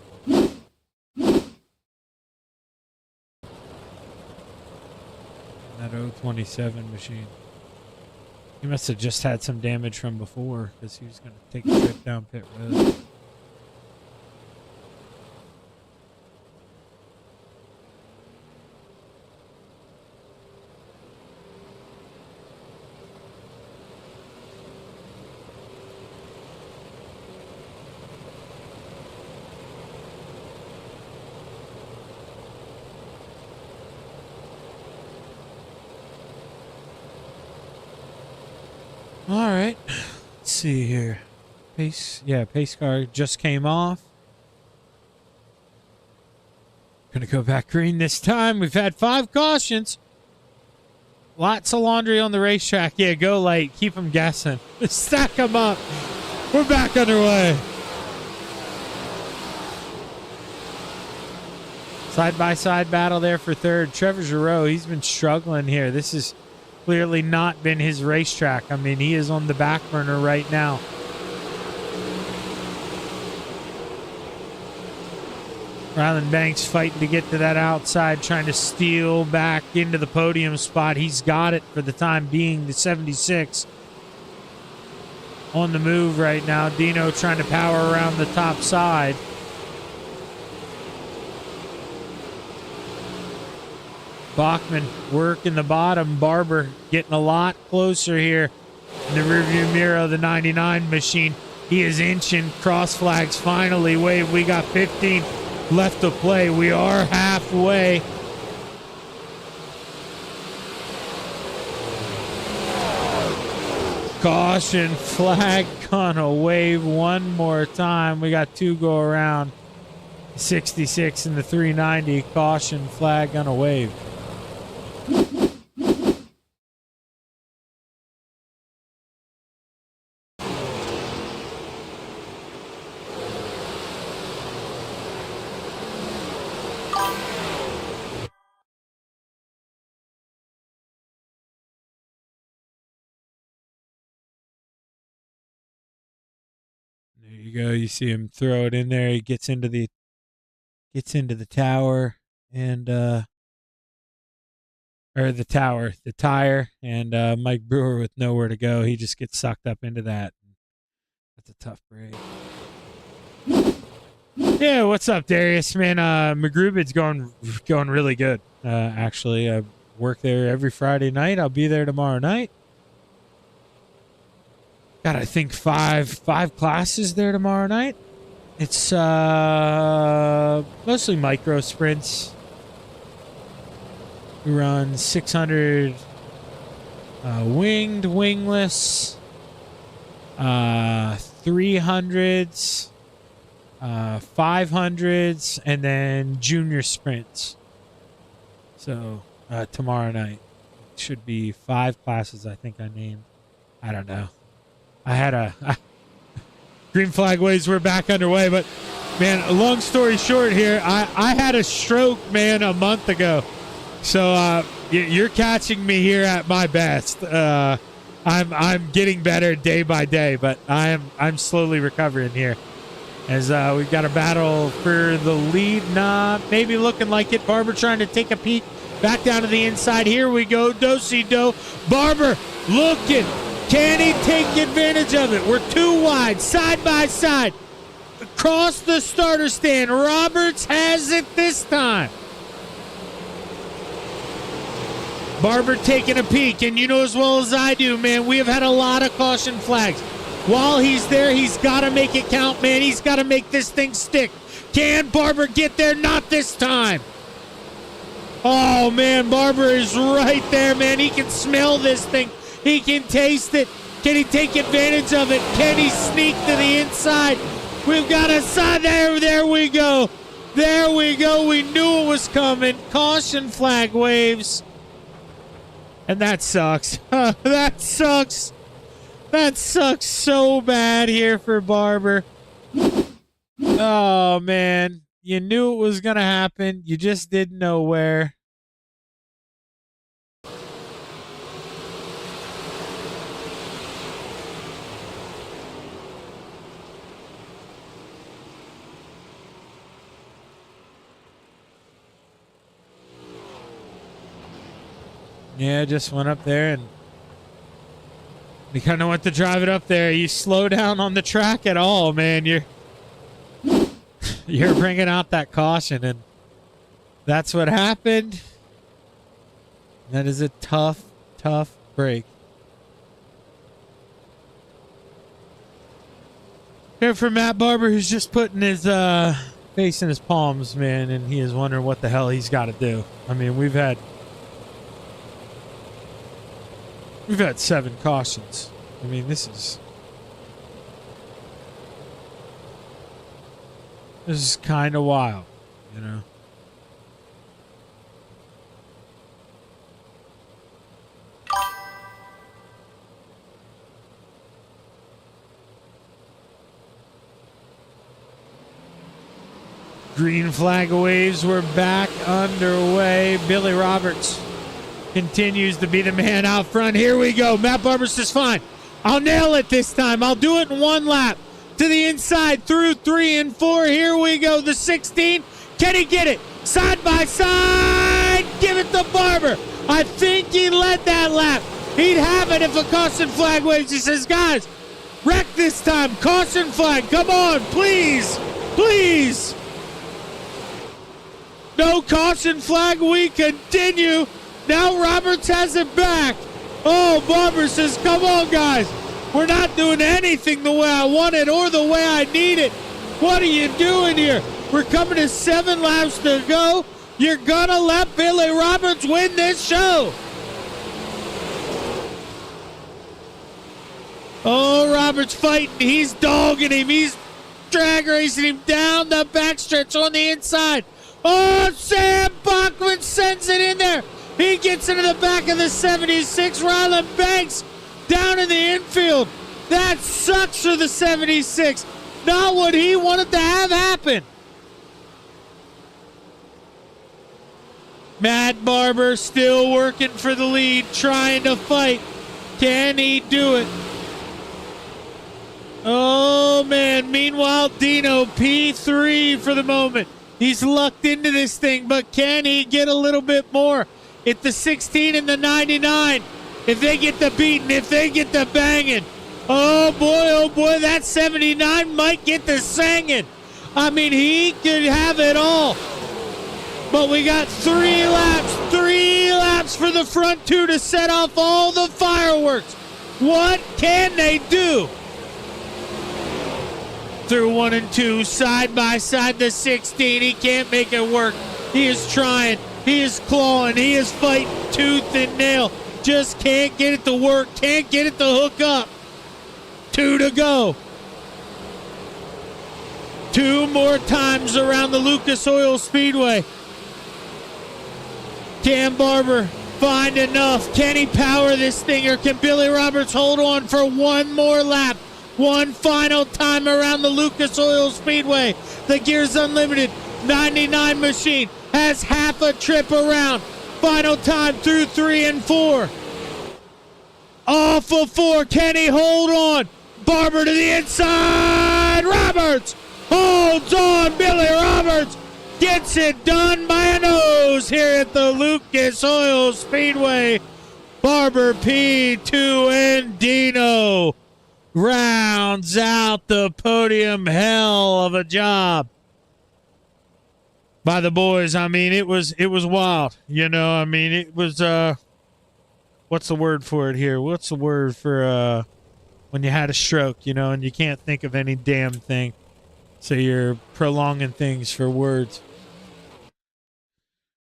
That 027 machine. He must have just had some damage from before because he was going to take a trip down pit road. All right, let's see here. Pace car just came off. Gonna go back green this time. We've had 5 cautions. Lots of laundry on the racetrack. Yeah, go light. Keep them guessing. Stack them up. We're back underway. Side-by-side battle there for third. Trevor Giroux, he's been struggling here. This is clearly not been his racetrack. I mean, he is on the back burner right now. Ryland Banks fighting to get to that outside, trying to steal back into the podium spot. He's got it for the time being, the 76. On the move right now. Dino trying to power around the top side. Bachman working the bottom. Barber getting a lot closer here in the rearview mirror of the 99 machine. He is inching. Cross flags finally wave. We got 15 left to play. We are halfway. Caution flag gonna wave one more time. We got 2 go around. 66 and the 390. Caution flag gonna wave. There you go. You see him throw it in there. He gets into the tower and or the tire, and Mike Brewer with nowhere to go. He just gets sucked up into that. That's a tough break. Yeah, what's up, Darius? Man, McGrubid's going really good. Actually, I work there every Friday night. I'll be there tomorrow night. Got, I think, five classes there tomorrow night. It's mostly micro sprints. We run 600 winged, wingless, 300s, 500s, and then junior sprints. So tomorrow night should be 5 classes. I think I named. I don't know. I had a green flag waves. We're back underway, but man, long story short here, I had a stroke, man, a month ago. So you're catching me here at my best. I'm getting better day by day, but I'm slowly recovering here. As we've got a battle for the lead. Nah, maybe looking like it. Barber trying to take a peek back down to the inside. Here we go. Do-si-do. Barber looking. Can he take advantage of it? We're too wide. Side by side. Across the starter stand. Roberts has it this time. Barber taking a peek, and you know as well as I do, man, we have had a lot of caution flags. While he's there, he's got to make it count, man. He's got to make this thing stick. Can Barber get there? Not this time. Oh, man, Barber is right there, man. He can smell this thing. He can taste it. Can he take advantage of it? Can he sneak to the inside? We've got a side there. There we go. There we go. We knew it was coming. Caution flag waves. And that sucks. That sucks. That sucks so bad here for Barber. Oh, man. You knew it was going to happen. You just didn't know where. Yeah, just went up there and you kind of went to drive it up there. You slow down on the track at all, man. You're bringing out that caution, and that's what happened. That is a tough, tough break. Here for Matt Barber, who's just putting his face in his palms, man, and he is wondering what the hell he's got to do. I mean, we've had 7 cautions. I mean, this is kind of wild, you know. Green flag waves were back underway. Billy Roberts continues to be the man out front. Here we go. Matt Barber says, fine. I'll nail it this time. I'll do it in one lap. To the inside through 3 and 4. Here we go. The 16. Can he get it? Side by side. Give it to Barber. I think he led that lap. He'd have it if a caution flag waves. He says, guys, wreck this time. Caution flag. Come on. Please. Please. No caution flag. We continue. Now Roberts has it back. Oh, Barber says, come on, guys. We're not doing anything the way I want it or the way I need it. What are you doing here? We're coming to 7 laps to go. You're going to let Billy Roberts win this show. Oh, Roberts fighting. He's dogging him. He's drag racing him down the backstretch on the inside. Oh, Sam Bachman sends it in there. He gets into the back of the 76. Ryland Banks down in the infield. That sucks for the 76. Not what he wanted to have happen. Matt Barber still working for the lead, trying to fight. Can he do it? Oh, man. Meanwhile, Dino, P3 for the moment. He's lucked into this thing, but can he get a little bit more? It's the 16 and the 99. If they get the beating, if they get the banging. Oh boy, that 79 might get the singing. I mean, he could have it all. But we got 3 laps for the front 2 to set off all the fireworks. What can they do? Through 1 and 2, side by side, the 16. He can't make it work. He is trying. He is clawing. He is fighting tooth and nail. Just can't get it to work. Can't get it to hook up. 2 to go. 2 more times around the Lucas Oil Speedway. Can Barber find enough? Can he power this thing, or can Billy Roberts hold on for 1 more lap? 1 final time around the Lucas Oil Speedway. The Gears Unlimited 99 machine has half a trip around. Final time through 3 and 4. Off of 4. Can he hold on? Barber to the inside. Roberts holds on. Billy Roberts gets it done by a nose here at the Lucas Oil Speedway. Barber P2 and Dino rounds out the podium. Hell of a job by the boys. I mean, it was wild. You know, I mean, it was what's the word for it here? What's the word for when you had a stroke, you know, and you can't think of any damn thing. So you're prolonging things for words.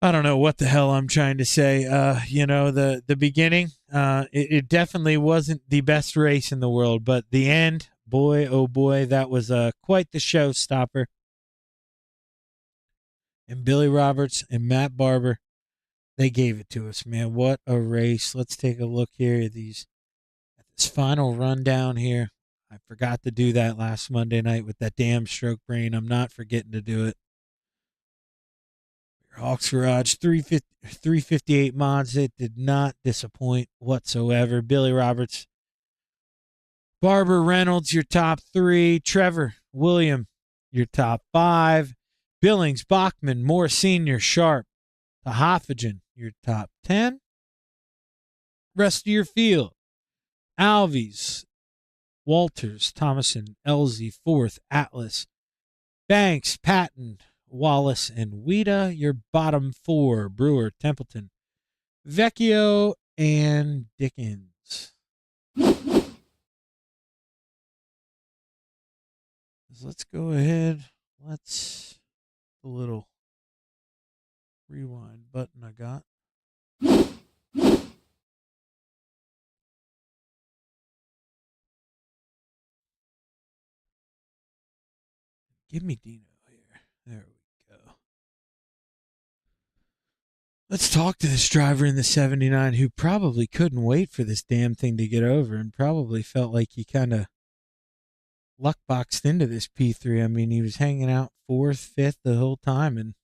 I don't know what the hell I'm trying to say. You know, the beginning, it definitely wasn't the best race in the world, but the end, boy, oh boy, that was quite the showstopper. And Billy Roberts and Matt Barber, they gave it to us, man. What a race. Let's take a look here at this final rundown here. I forgot to do that last Monday night with that damn stroke brain. I'm not forgetting to do it. Hawks Garage 358 mods. It did not disappoint whatsoever. Billy Roberts, Barber, Reynolds, your top 3. Trevor, William, your top 5. Billings, Bachman, Moore Sr., Sharp, Tahophagen, your top 10. Rest of your field, Alves, Walters, Thomason, Elzy, 4th, Atlas, Banks, Patton, Wallace, and Weta. Your bottom 4, Brewer, Templeton, Vecchio, and Dickens. Let's go ahead. Let's the little rewind button I got. Give me Dino here. There we go. Let's talk to this driver in the 79 who probably couldn't wait for this damn thing to get over and probably felt like he kind of luck boxed into this P3. I mean, he was hanging out 4th, 5th the whole time, and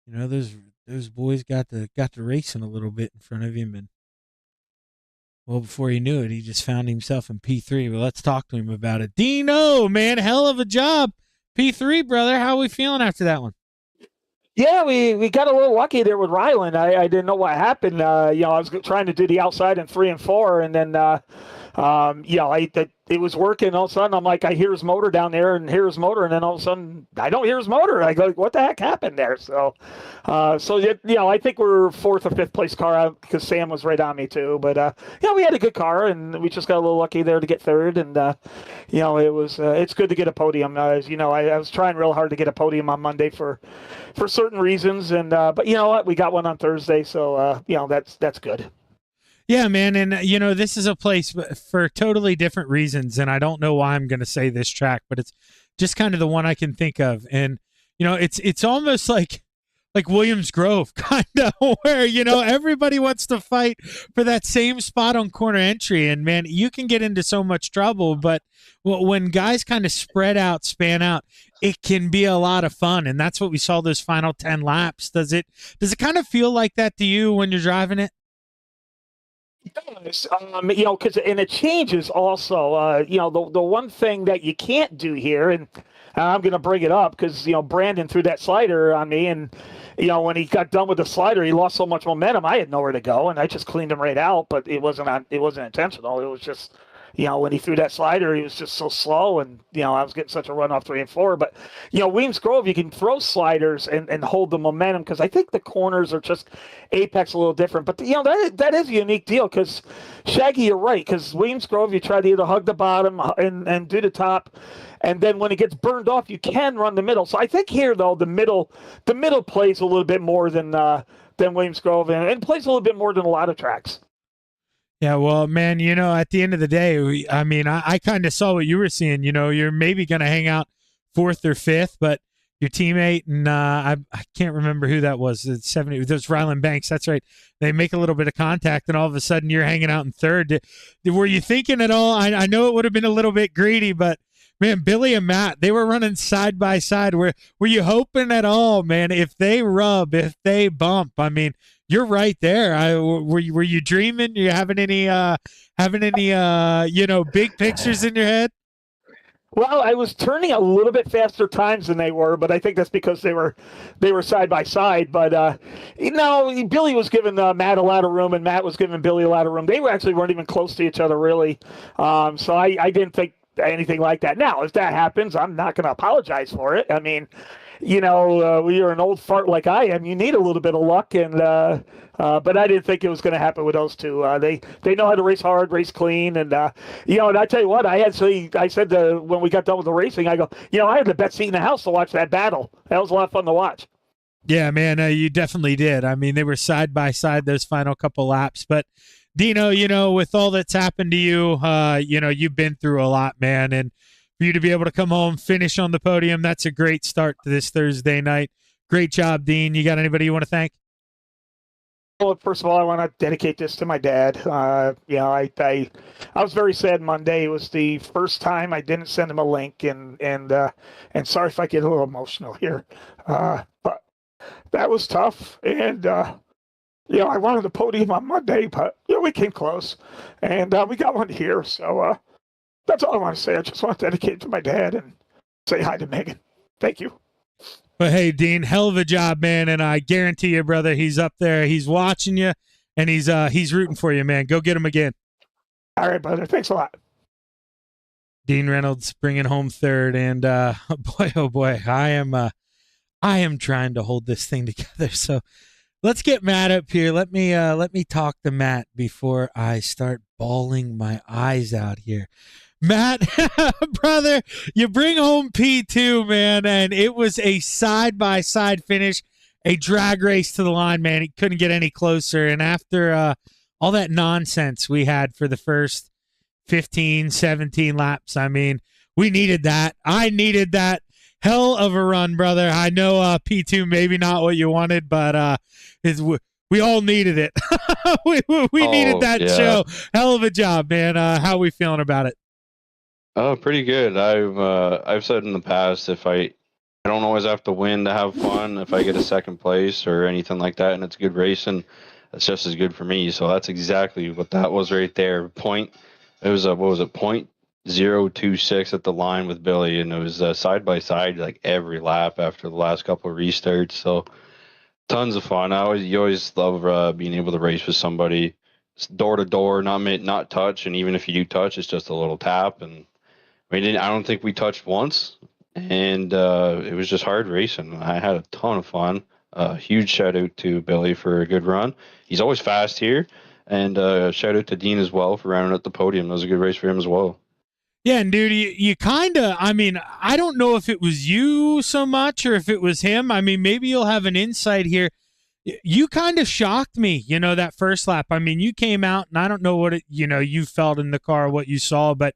you know those boys got to racing a little bit in front of him, and well, before he knew it, he just found himself in P3. But let's talk to him about it. Dino, man, hell of a job. P3, brother. How are we feeling after that one? Yeah, we got a little lucky there with Ryland. I didn't know what happened. You know, I was trying to do the outside in 3 and 4, and then it was working. All of a sudden, I'm like, I hear his motor down there, and hear his motor, and then all of a sudden, I don't hear his motor. I go, what the heck happened there? So I think we're 4th or 5th place car out because Sam was right on me too. But we had a good car, and we just got a little lucky there to get 3rd. And it was it's good to get a podium. As you know, I was trying real hard to get a podium on Monday for certain reasons, and but you know what, we got one on Thursday, so that's good. Yeah, man, and you know, this is a place for totally different reasons, and I don't know why I'm going to say this track, but it's just kind of the one I can think of, and you know, it's almost like Williams Grove, kind of, where you know everybody wants to fight for that same spot on corner entry, and man, you can get into so much trouble, but when guys kind of spread out, span out, it can be a lot of fun, and that's what we saw those final 10 laps. Does it kind of feel like that to you when you're driving it? It does, because and it changes also. The one thing that you can't do here, and I'm going to bring it up because Brandon threw that slider on me, and when he got done with the slider, he lost so much momentum. I had nowhere to go, and I just cleaned him right out. But it wasn't intentional. It was just. When he threw that slider, he was just so slow, and I was getting such a run off 3 and 4. But Williams Grove, you can throw sliders and hold the momentum because I think the corners are just apex a little different. But that is a unique deal because Shaggy, you're right. Because Williams Grove, you try to either hug the bottom and do the top, and then when it gets burned off, you can run the middle. So I think here though the middle plays a little bit more than Williams Grove and plays a little bit more than a lot of tracks. Yeah, well, man, at the end of the day, I kind of saw what you were seeing. You're maybe going to hang out 4th or 5th, but your teammate, and I can't remember who that was. It's 70. It was Ryland Banks. That's right. They make a little bit of contact, and all of a sudden you're hanging out in 3rd. Were you thinking at all? I know it would have been a little bit greedy, but man, Billy and Matt, they were running side by side. Were you hoping at all, man? If they rub, if they bump, you're right there. Were you dreaming? You having any big pictures in your head? Well, I was turning a little bit faster times than they were, but I think that's because they were side by side. But Billy was giving Matt a lot of room, and Matt was giving Billy a lot of room. They weren't even close to each other really. So I didn't think anything like that. Now, if that happens, I'm not going to apologize for it. I mean, when you're an old fart like I am, you need a little bit of luck, and but I didn't think it was going to happen with those two. They know how to race hard, race clean, and and I tell you what, I said when we got done with the racing, I go, I had the best seat in the house to watch that battle. That was a lot of fun to watch. Yeah, man, you definitely did. I mean, they were side by side those final couple laps, but Dino, with all that's happened to you, you've been through a lot, man, and for you to be able to come home, finish on the podium, that's a great start to this Thursday night. Great job, Dean. You got anybody you want to thank? Well, first of all, I want to dedicate this to my dad. I was very sad Monday. It was the first time I didn't send him a link, and sorry if I get a little emotional here, but that was tough. And I wanted the podium on Monday, but we came close, and we got one here. So that's all I want to say. I just want to dedicate it to my dad and say hi to Megan. Thank you. But hey, Dean, hell of a job, man, and I guarantee you, brother, he's up there, he's watching you, and he's rooting for you, man. Go get him again. All right, brother. Thanks a lot. Dean Reynolds bringing home third, and boy, oh boy, I am trying to hold this thing together. So let's get Matt up here. Let me talk to Matt before I start bawling my eyes out here. Matt, brother, you bring home P2, man, and it was a side-by-side finish, a drag race to the line, man. He couldn't get any closer, and after all that nonsense we had for the first 15, 17 laps, I mean, we needed that. I needed that. Hell of a run, brother. I know P2 maybe not what you wanted, but we all needed it. we needed that show. Hell of a job, man. How are we feeling about it? Oh, pretty good. I've said in the past, if I don't always have to win to have fun. If I get a second place or anything like that, and it's good racing, that's just as good for me. So that's exactly what that was right there. What was it? 0.026 at the line with Billy, and it was side by side like every lap after the last couple of restarts. So tons of fun. You always love being able to race with somebody. It's door to door, not touch, and even if you do touch, it's just a little tap. And I don't think we touched once, and it was just hard racing. I had a ton of fun. Huge shout out to Billy for a good run. He's always fast here, and shout out to Dean as well for rounding out the podium. That was a good race for him as well. Yeah, and dude, you kind of, I mean, I don't know if it was you so much or if it was him. I mean, maybe you'll have an insight here. You kind of shocked me, that first lap. I mean, you came out, and I don't know what you felt in the car, what you saw, but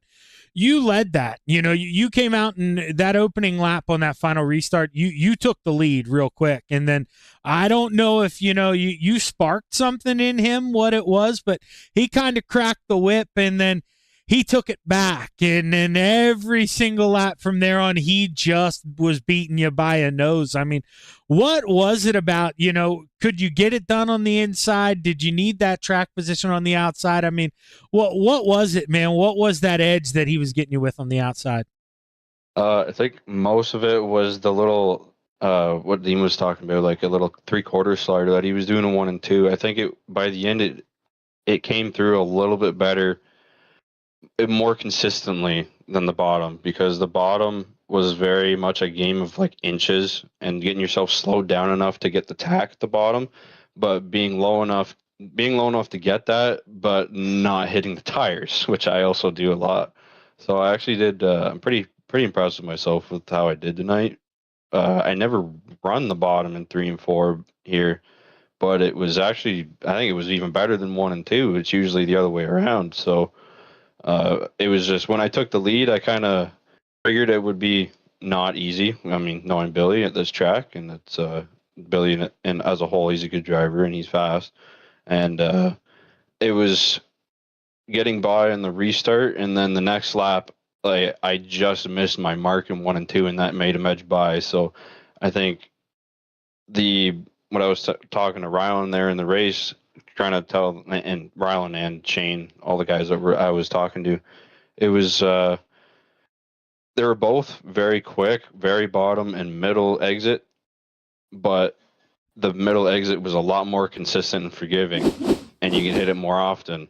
you led that. You came out in that opening lap on that final restart. You took the lead real quick, and then I don't know if you sparked something in him, what it was, but he kind of cracked the whip, and then he took it back, and then every single lap from there on, he just was beating you by a nose. I mean, what was it about, could you get it done on the inside? Did you need that track position on the outside? I mean, what was it, man? What was that edge that he was getting you with on the outside? I think most of it was the little, what Dean was talking about, like a little 3/4 slider that he was doing in 1 and 2. I think by the end, it came through a little bit better, more consistently than the bottom, because the bottom was very much a game of like inches and getting yourself slowed down enough to get the tack at the bottom, but being low enough to get that, but not hitting the tires, which I also do a lot. So I actually did. I'm pretty impressed with myself with how I did tonight. I never run the bottom in 3 and 4 here, but it was actually, I think it was even better than 1 and 2. It's usually the other way around. So it was just when I took the lead, I kind of figured it would be not easy. I mean, knowing Billy at this track, and it's Billy, and as a whole, he's a good driver and he's fast. And it was getting by in the restart, and then the next lap, I just missed my mark in 1 and 2, and that made him edge by. So I think what I was talking to Rylan there in the race, trying to tell, and Rylan and Shane, all the guys that I was talking to, it was they were both very quick, very bottom and middle exit, but the middle exit was a lot more consistent and forgiving, and you can hit it more often.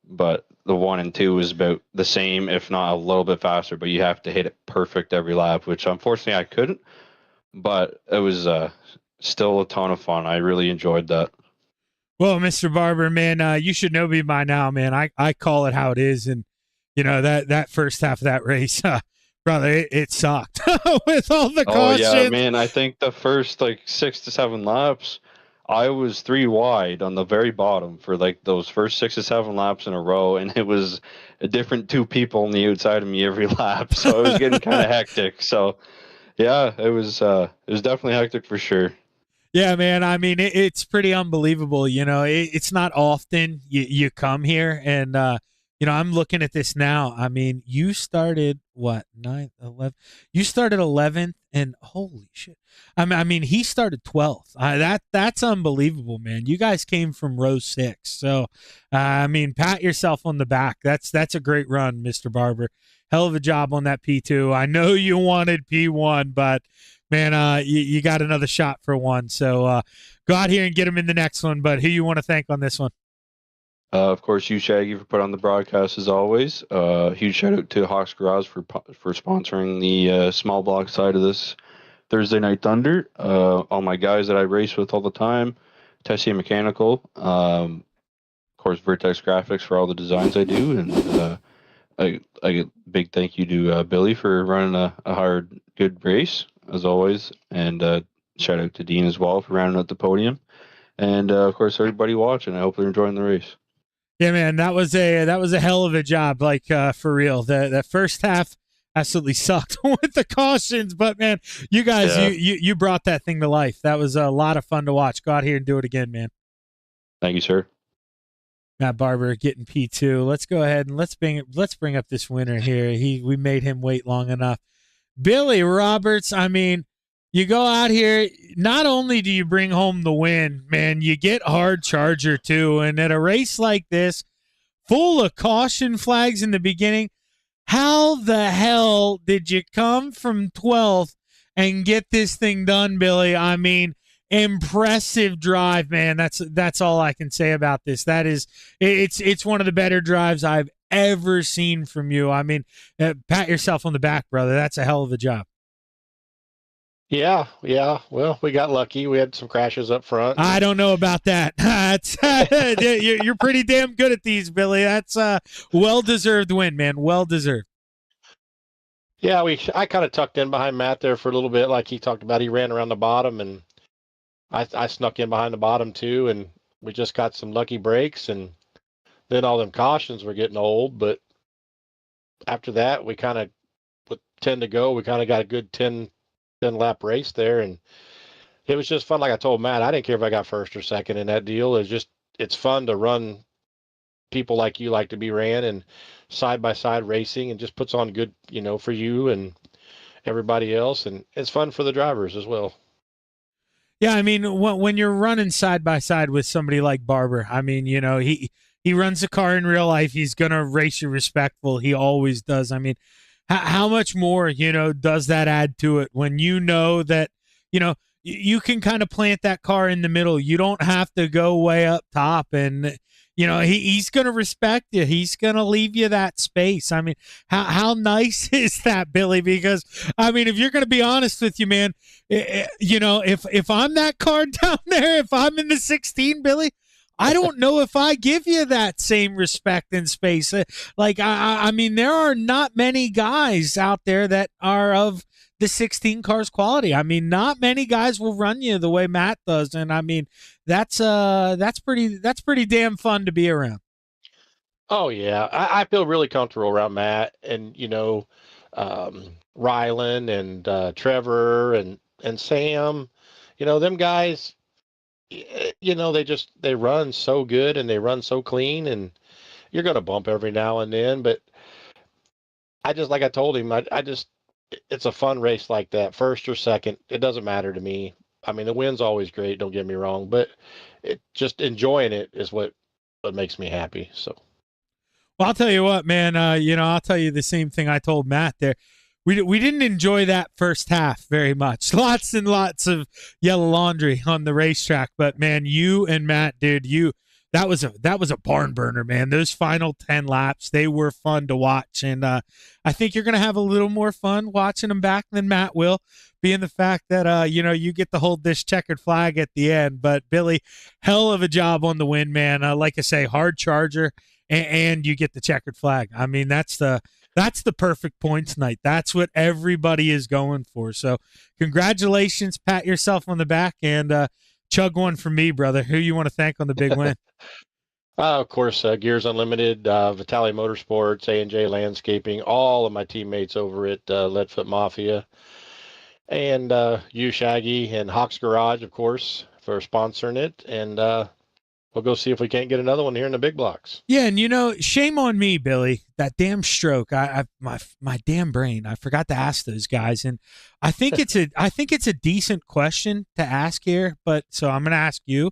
But the 1 and 2 was about the same, if not a little bit faster, but you have to hit it perfect every lap, which unfortunately I couldn't, but it was still a ton of fun. I really enjoyed that. Well, Mr. Barber, man, you should know me by now, man. I call it how it is, and that first half of that race, brother, it sucked with all the cautions. Oh yeah, man. I think the first like 6 to 7 laps, I was 3 wide on the very bottom for like those first 6 to 7 laps in a row, and it was a different 2 people on the outside of me every lap, so it was getting kind of hectic. So yeah, it was definitely hectic for sure. Yeah, man. I mean, it's pretty unbelievable. It's not often you come here, and I'm looking at this now. I mean, you started what, 9th, 11th? You started 11th, and holy shit! I mean, he started 12th. That's unbelievable, man. You guys came from row 6, so I mean, pat yourself on the back. That's a great run, Mr. Barber. Hell of a job on that P2. I know you wanted P1, but man, you got another shot for one. So go out here and get him in the next one. But who you want to thank on this one? Of course, you, Shaggy, for putting on the broadcast as always. Huge shout out to Hawks Garage for sponsoring the small block side of this Thursday Night Thunder. All my guys that I race with all the time, Tessie Mechanical, of course, Vertex Graphics for all the designs I do, and a big thank you to Billy for running a hard, good race as always, and shout out to Dean as well for rounding out the podium, and of course everybody watching. I hope they're enjoying the race. Yeah, man, that was a hell of a job. Like for real, that first half absolutely sucked with the cautions, but man, you guys, you brought that thing to life. That was a lot of fun to watch. Go out here and do it again, man. Thank you, sir. Matt Barber getting P2. Let's go ahead and let's bring up this winner here. We made him wait long enough. Billy Roberts, I mean, you go out here, not only do you bring home the win, man, you get hard charger too. And at a race like this, full of caution flags in the beginning, how the hell did you come from 12th and get this thing done, Billy? I mean, impressive drive, man. That's all I can say about this. It's one of the better drives I've ever seen from you. I mean, pat yourself on the back, brother. That's a hell of a job. Yeah. Well, we got lucky. We had some crashes up front. I don't know about that. You're pretty damn good at these, Billy. That's a well-deserved win, man. Well-deserved. Yeah, I kind of tucked in behind Matt there for a little bit, like he talked about. He ran around the bottom, and I snuck in behind the bottom too, and we just got some lucky breaks, and then all them cautions were getting old. But after that, we kind of, with 10 to go, we kind of got a good 10 lap race there, and it was just fun. Like I told Matt, I didn't care if I got first or second in that deal. It's fun to run people like you like to be ran, and side by side racing, and just puts on good, for you and everybody else, and it's fun for the drivers as well. Yeah, I mean, when you're running side by side with somebody like Barber, I mean, he runs a car in real life. He's gonna race you respectful. He always does. I mean, how much more, does that add to it when you know that, you can kind of plant that car in the middle. You don't have to go way up top, and he's going to respect you. He's going to leave you that space. I mean, how nice is that, Billy? Because, I mean, if you're going to be honest with you, man, if I'm that car down there, if I'm in the 16, Billy, I don't know if I give you that same respect and space. Like, I mean, there are not many guys out there that are of the 16 car's quality. I mean, not many guys will run you the way Matt does, and I mean, that's pretty damn fun to be around. Oh yeah, I feel really comfortable around Matt, and Rylan and Trevor and Sam. Them guys. They run so good and they run so clean, and you're gonna bump every now and then, but like I told him, it's a fun race like that, first or second, it doesn't matter to me. I mean, the win's always great, don't get me wrong, but just enjoying it is what makes me happy. So, well, I'll tell you what, man, I'll tell you the same thing I told Matt there. we didn't enjoy that first half very much. Lots and lots of yellow laundry on the racetrack, but man, you and Matt, dude, that was a barn burner, man. Those final 10 laps, they were fun to watch, and I think you're gonna have a little more fun watching them back than Matt will, being the fact that you get to hold this checkered flag at the end. But Billy, hell of a job on the win, man. Like I say, hard charger, and you get the checkered flag. I mean, that's the perfect points night. That's what everybody is going for. So congratulations, pat yourself on the back, and chug one for me, brother. Who you want to thank on the big win? Of course, Gears Unlimited, Vitale Motorsports, A&J Landscaping, all of my teammates over at Leadfoot Mafia, and you, Shaggy, and Hawks Garage, of course, for sponsoring it. And we'll go see if we can't get another one here in the big blocks. Yeah, and shame on me, Billy. That damn stroke. My damn brain. I forgot to ask those guys, and I think it's a decent question to ask here. But so I'm going to ask you: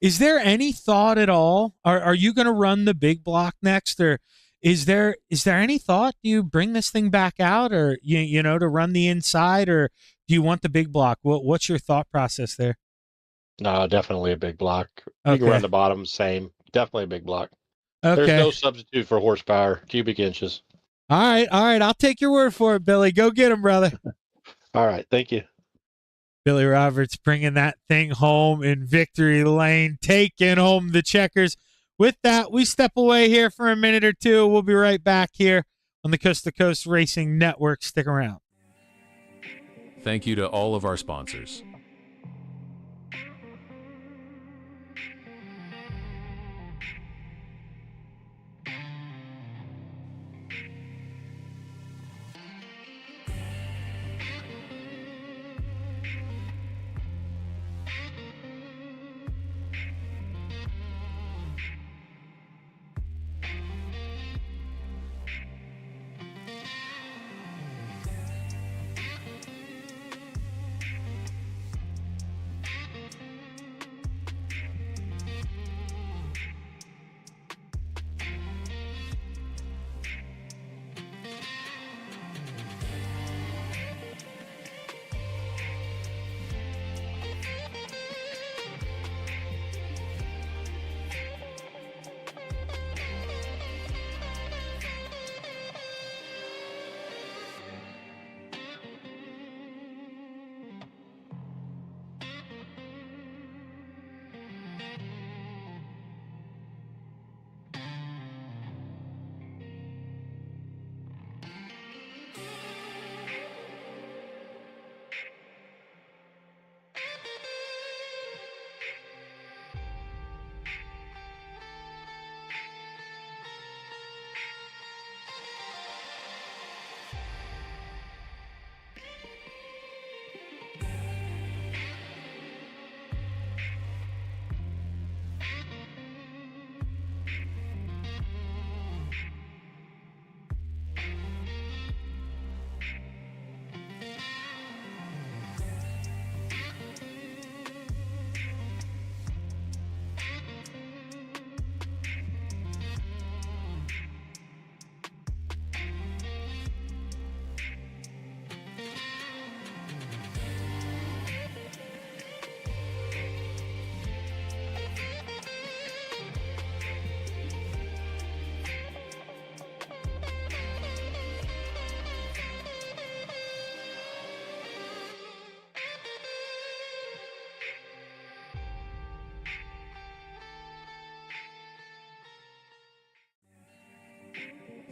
is there any thought at all? Are you going to run the big block next, or is there any thought? Do you bring this thing back out, or to run the inside, or do you want the big block? What's your thought process there? No, definitely a big block. You can run the bottom, same. Definitely a big block. Okay. There's no substitute for horsepower, cubic inches. All right. I'll take your word for it, Billy. Go get him, brother. All right. Thank you. Billy Roberts bringing that thing home in victory lane, taking home the checkers. With that, we step away here for a minute or two. We'll be right back here on the Coast to Coast Racing Network. Stick around. Thank you to all of our sponsors.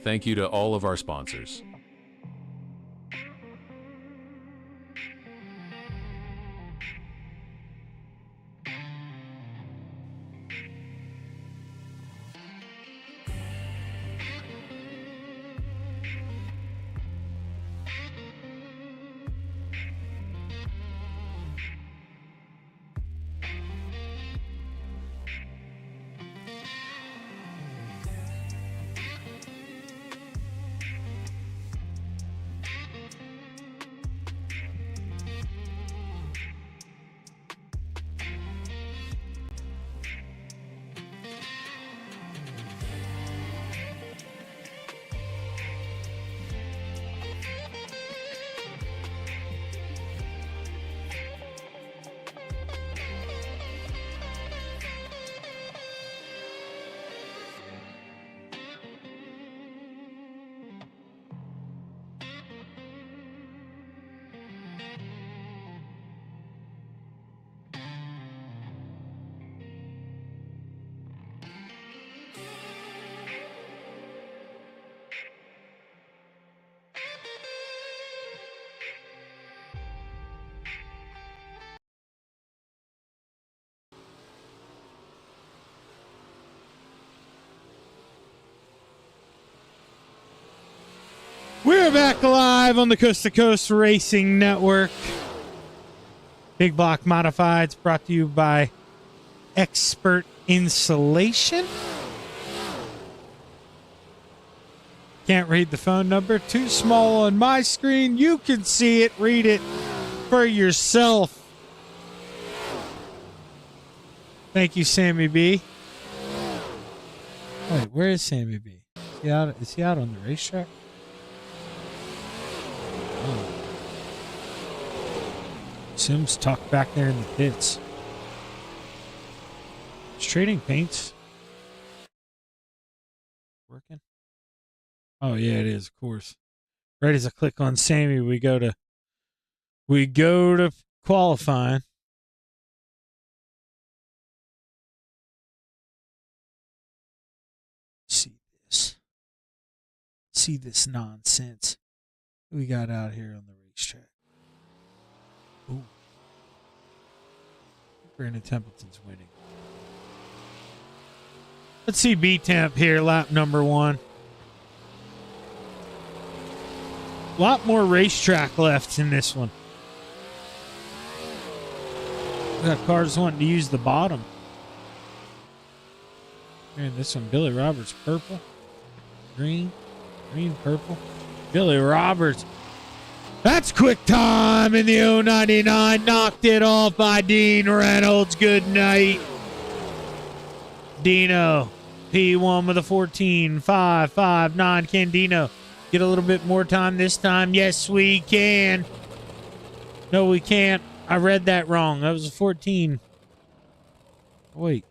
Thank you to all of our sponsors. back live on the Coast to Coast Racing Network. Big Block Modifieds brought to you by Expert Insulation. Can't read the phone number. Too small on my screen. You can see it. Read it for yourself. Thank you, Sammy B. Wait, where is Sammy B? Is he out on the racetrack? Oh. Sims tucked back there in the pits. Is trading paints working? Oh yeah, it is, of course. Right as I click on Sammy, we go to qualifying. See this nonsense we got out here on the racetrack. Ooh. Brandon Templeton's winning. Let's see B-Temp here, lap number 1. A lot more racetrack left in this one. We got cars wanting to use the bottom. And this one, Billy Roberts, purple, green, purple. Billy Roberts. That's quick time in the 099. Knocked it off by Dean Reynolds. Good night. Dino. P1 with a 14.559. Can Dino get a little bit more time this time? Yes, we can. No, we can't. I read that wrong. That was a 14. Wait.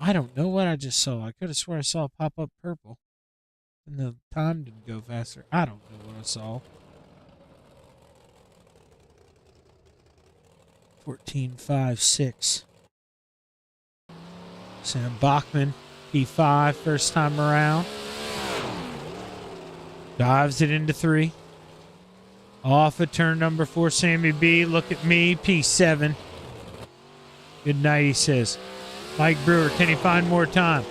I don't know what I just saw. I could have sworn I saw it pop up purple. And the time didn't go faster. I don't know what I saw. 14.56. Sam Bachman, P5, first time around. Dives it into 3. Off at turn number 4, Sammy B. Look at me, P7. Good night, he says. Mike Brewer, can he find more time?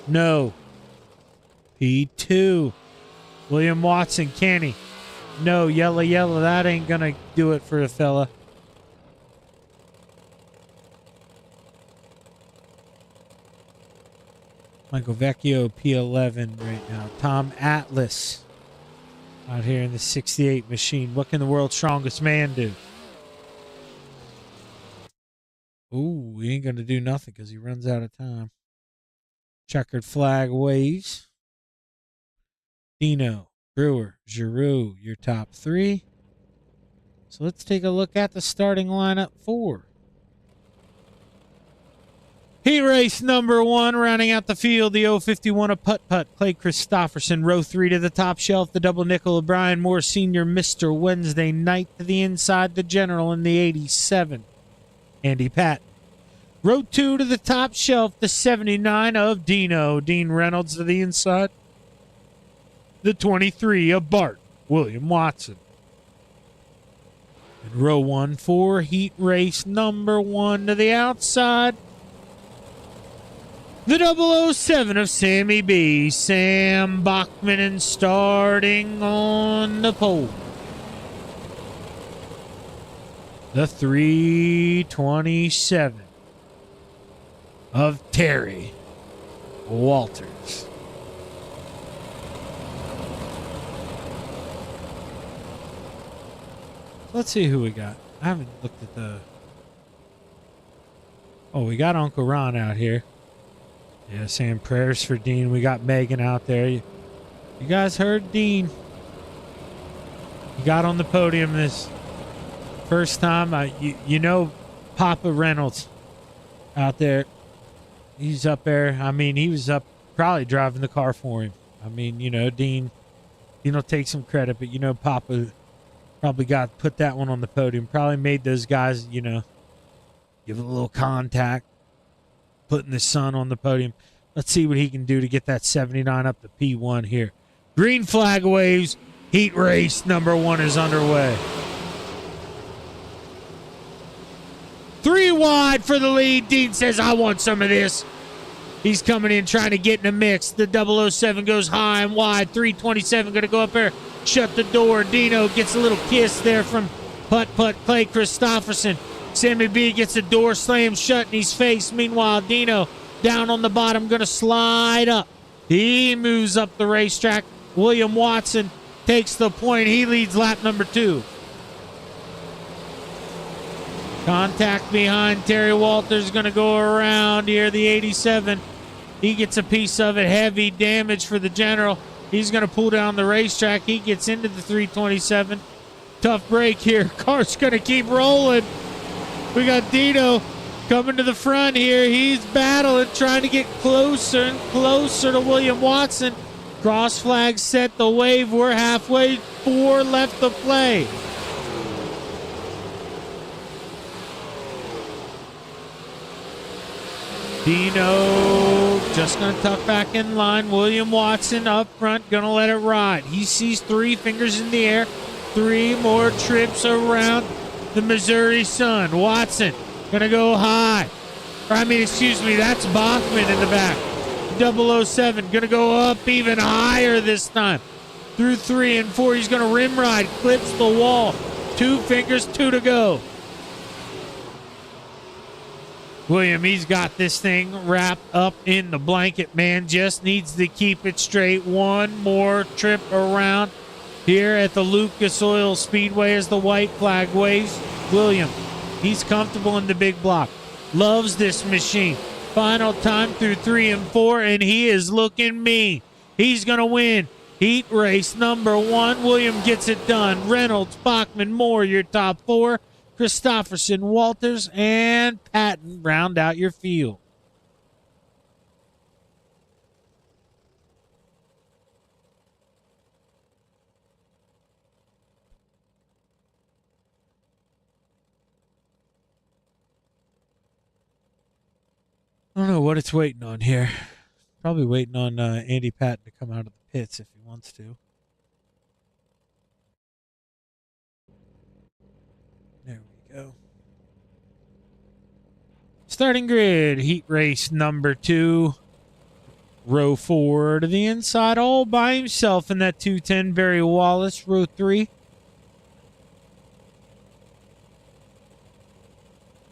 No. P2. William Watson, can he? No, yellow. That ain't going to do it for a fella. Michael Vecchio, P11 right now. Tom Atlas out here in the 68 machine. What can the world's strongest man do? Ooh, he ain't going to do nothing because he runs out of time. Checkered flag waves. Dino, Brewer, Giroux, your top 3. So let's take a look at the starting lineup 4. Heat race number 1, rounding out the field, the 051 of Putt-Putt, Clay Christopherson. Row 3 to the top shelf, the double nickel of Brian Moore Sr., Mr. Wednesday Night to the inside, the General in the 87, Andy Patton. Row 2 to the top shelf, the 79 of Dino, Dean Reynolds to the inside, the 23 of Bart, William Watson. And row 1 for heat race number 1 to the outside, the 007 of Sammy B, Sam Bachman, and starting on the pole, the 327 of Terry Walters. Let's see who we got. I haven't looked at the... Oh, we got Uncle Ron out here. Yeah, saying prayers for Dean. We got Megan out there. You guys heard Dean. He got on the podium this first time. You know Papa Reynolds out there. He's up there. I mean, he was up probably driving the car for him. I mean, you know, Dean will take some credit, but you know Papa probably put that one on the podium. Probably made those guys, you know, give it a little contact. Putting the son on the podium. Let's see what he can do to get that 79 up to P1 here. Green flag waves. Heat race number 1 is underway. 3 wide for the lead. Dean says, I want some of this. He's coming in trying to get in a mix. The 007 goes high and wide. 327 going to go up there. Shut the door. Dino gets a little kiss there from Putt Clay Christopherson. Sammy B gets the door slammed shut in his face. Meanwhile, Dino down on the bottom going to slide up. He moves up the racetrack. William Watson takes the point. He leads lap number 2. Contact behind Terry Walters going to go around here. The 87. He gets a piece of it. Heavy damage for the General. He's going to pull down the racetrack. He gets into the 327. Tough break here. Car's going to keep rolling. We got Dino coming to the front here. He's battling, trying to get closer and closer to William Watson. Cross flag set, the wave. We're halfway. 4 left to play. Dino just going to tuck back in line. William Watson up front, going to let it ride. He sees 3 fingers in the air. 3 more trips around the Missouri Sun. Watson going to go high. Excuse me, that's Bachman in the back. 007 going to go up even higher this time. Through 3 and 4, he's going to rim ride, clips the wall. 2 fingers, 2 to go. William, he's got this thing wrapped up in the blanket, man. Just needs to keep it straight. 1 more trip around here at the Lucas Oil Speedway as the white flag waves. William, he's comfortable in the big block. Loves this machine. Final time through 3 and 4, and he is looking mean. He's going to win heat race number 1. William gets it done. Reynolds, Bachman, Moore, your top 4. Christopherson, Walters, and Patton round out your field. I don't know what it's waiting on here. Probably waiting on Andy Patton to come out of the pits if he wants to. There we go. Starting grid, heat race number 2. Row 4 to the inside all by himself in that 210, Barry Wallace. Row 3.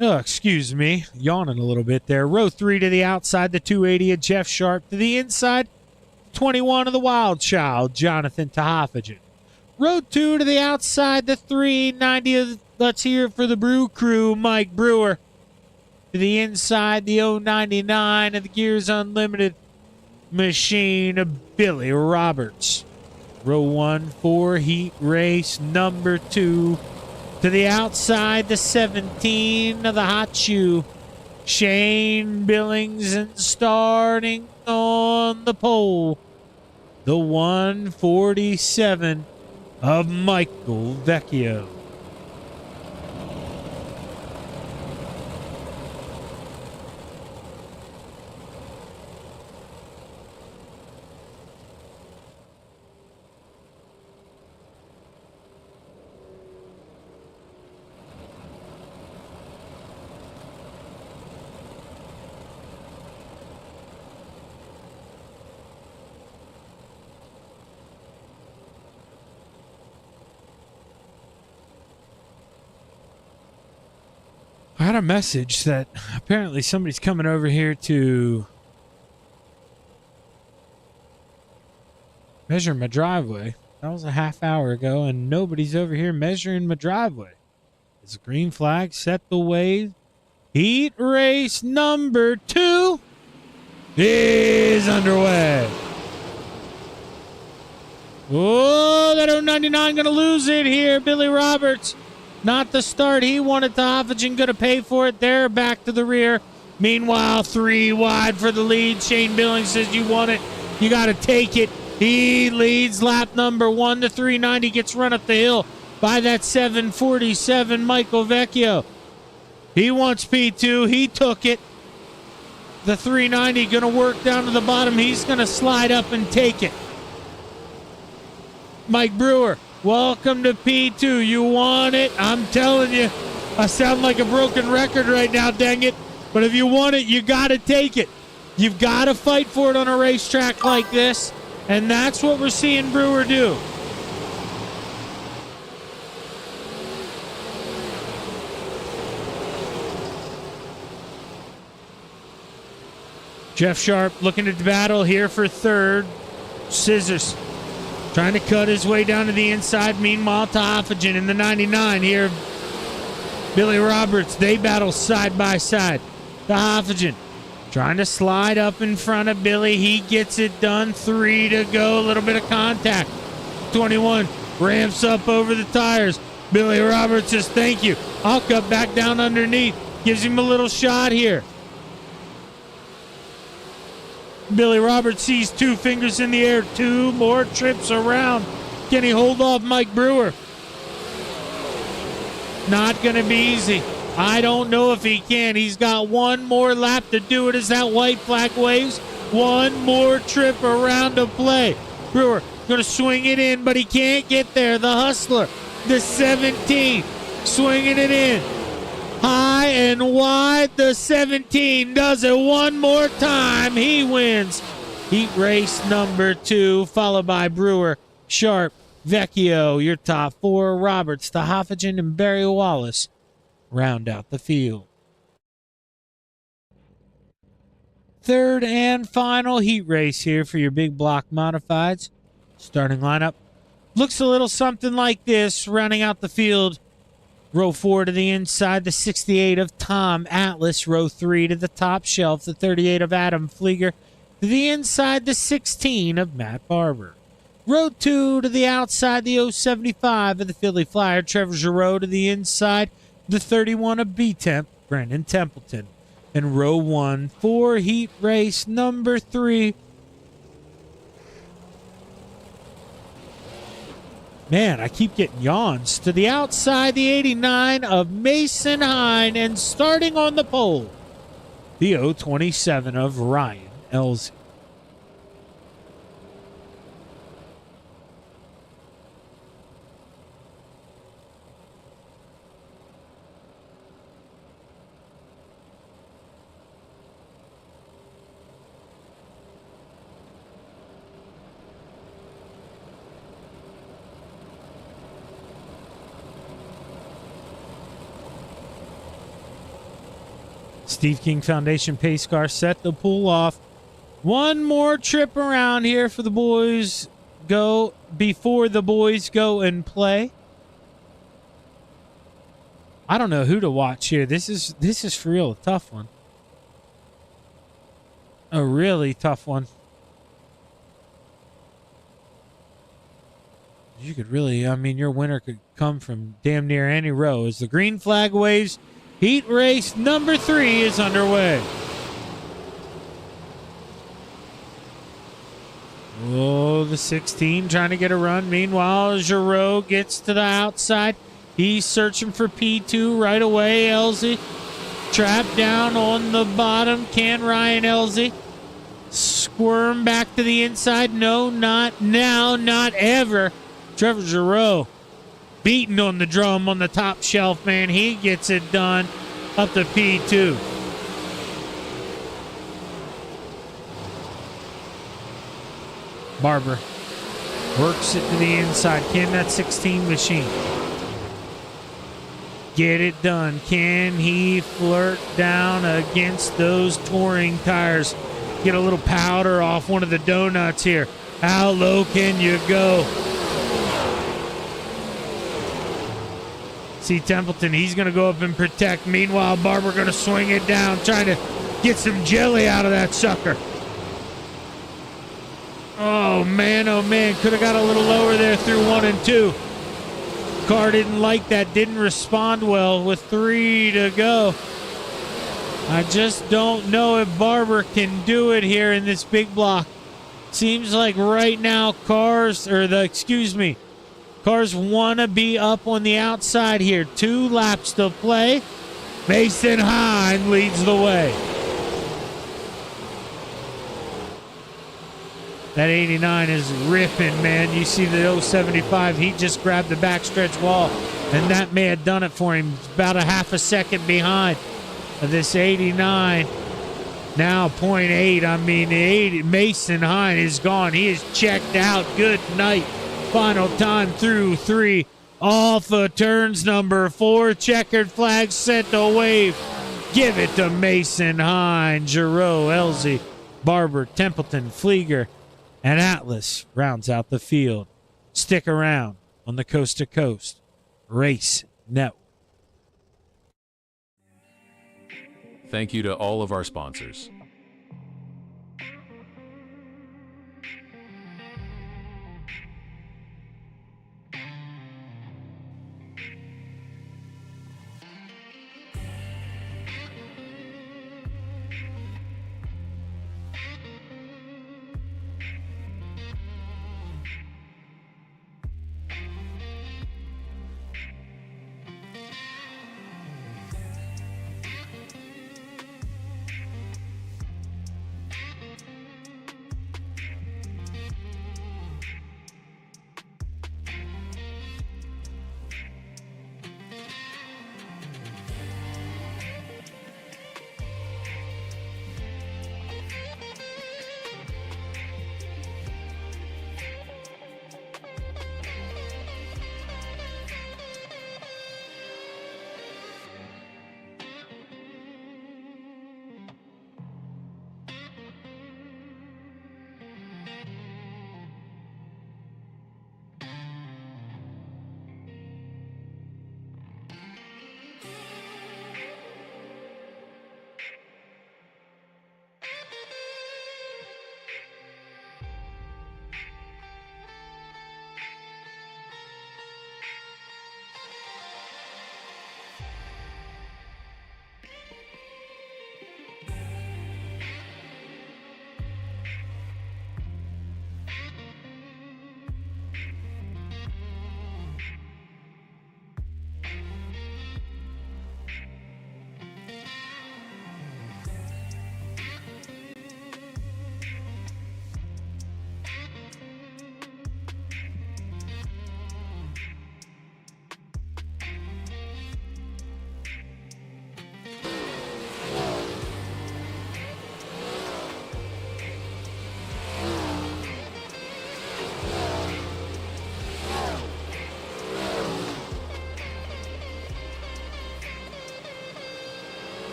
Oh, excuse me. Yawning a little bit there. Row 3 to the outside, the 280 of Jeff Sharp. To the inside, 21 of the Wild Child, Jonathan Tehaffagen. Row 2 to the outside, the 390 of, let's hear it for the Brew Crew, Mike Brewer. To the inside, the 099 of the Gears Unlimited machine of Billy Roberts. Row 1 for heat race number 2. To the outside, the 17 of the Hot Shoe, Shane Billings. And starting on the pole, the 147 of Michael Vecchio. I had a message that apparently somebody's coming over here to measure my driveway. That was a half hour ago, and nobody's over here measuring my driveway. It's a green flag, set the wave. Heat race number 2 is underway. Oh, that 099 going to lose it here. Billy Roberts. Not the start he wanted. Tehaffagen going to pay for it. They're back to the rear. Meanwhile, 3 wide for the lead. Shane Billings says you want it. You got to take it. He leads lap number 1. The 390 gets run up the hill by that 747 Michael Vecchio. He wants P2. He took it. The 390 going to work down to the bottom. He's going to slide up and take it. Mike Brewer. Welcome to P2. You want it? I'm telling you, I sound like a broken record right now, dang it. But if you want it, you got to take it. You've got to fight for it on a racetrack like this, and that's what we're seeing Brewer do. Jeff Sharp looking at the battle here for third. Scissors trying to cut his way down to the inside. Meanwhile, Tahaffigen in the 99 here. Billy Roberts, they battle side by side. Tahaffigen trying to slide up in front of Billy. He gets it done. 3 to go. A little bit of contact. 21 ramps up over the tires. Billy Roberts says, thank you. I'll cut back down underneath. Gives him a little shot here. Billy Roberts sees 2 fingers in the air. 2 more trips around. Can he hold off Mike Brewer? Not going to be easy. I don't know if he can. He's got 1 more lap to do it as that white flag waves. 1 more trip around to play. Brewer going to swing it in, but he can't get there. The Hustler, the 17, swinging it in. High and wide, the 17 does it 1 more time. He wins heat race number 2, followed by Brewer, Sharp, Vecchio, your top 4. Roberts, Tahaffigen, and Barry Wallace round out the field. Third and final heat race here for your big block modifieds. Starting lineup looks a little something like this, rounding out the field. Row 4 to the inside, the 68 of Tom Atlas. Row 3 to the top shelf, the 38 of Adam Flieger. To the inside, the 16 of Matt Barber. Row 2 to the outside, the 075 of the Philly Flyer. Trevor Giroux to the inside, the 31 of B-Temp, Brandon Templeton. And row 1 for heat race number 3. Man, I keep getting yawns. To the outside, the 89 of Mason Hine. And starting on the pole, the 027 of Ryan Elsie. Steve King Foundation pace car set to pull off. 1 more trip around here for the boys before the boys go and play. I don't know who to watch here. This is for real a tough one. A really tough one. You could really, I mean, your winner could come from damn near any row. As the green flag waves, heat race number 3 is underway. Oh, the 16 trying to get a run. Meanwhile, Giroux gets to the outside. He's searching for P2 right away. Elsie trapped down on the bottom. Can Ryan Elsie squirm back to the inside? No, not now, not ever. Trevor Giroux beating on the drum on the top shelf, man. He gets it done up to P2. Barber works it to the inside. Can that 16 machine get it done? Can he flirt down against those touring tires? Get a little powder off one of the donuts here. How low can you go? See Templeton, he's going to go up and protect. Meanwhile, Barber going to swing it down, trying to get some jelly out of that sucker. Oh, man, could have got a little lower there through 1 and 2. Car didn't like that, didn't respond well with 3 to go. I just don't know if Barber can do it here in this big block. Seems like right now cars want to be up on the outside here. 2 laps to play. Mason Hine leads the way. That 89 is ripping, man. You see the 075. He just grabbed the backstretch wall, and that may have done it for him. About a half a second behind this 89. Now 0.8. I mean, Mason Hine is gone. He is checked out. Good night. Final time through 3. Off of turns number 4. Checkered flag set to wave. Give it to Mason Hine. Giroux, Elsie, Barber, Templeton, Flieger, and Atlas rounds out the field. Stick around on the Coast to Coast Race Network. Thank you to all of our sponsors.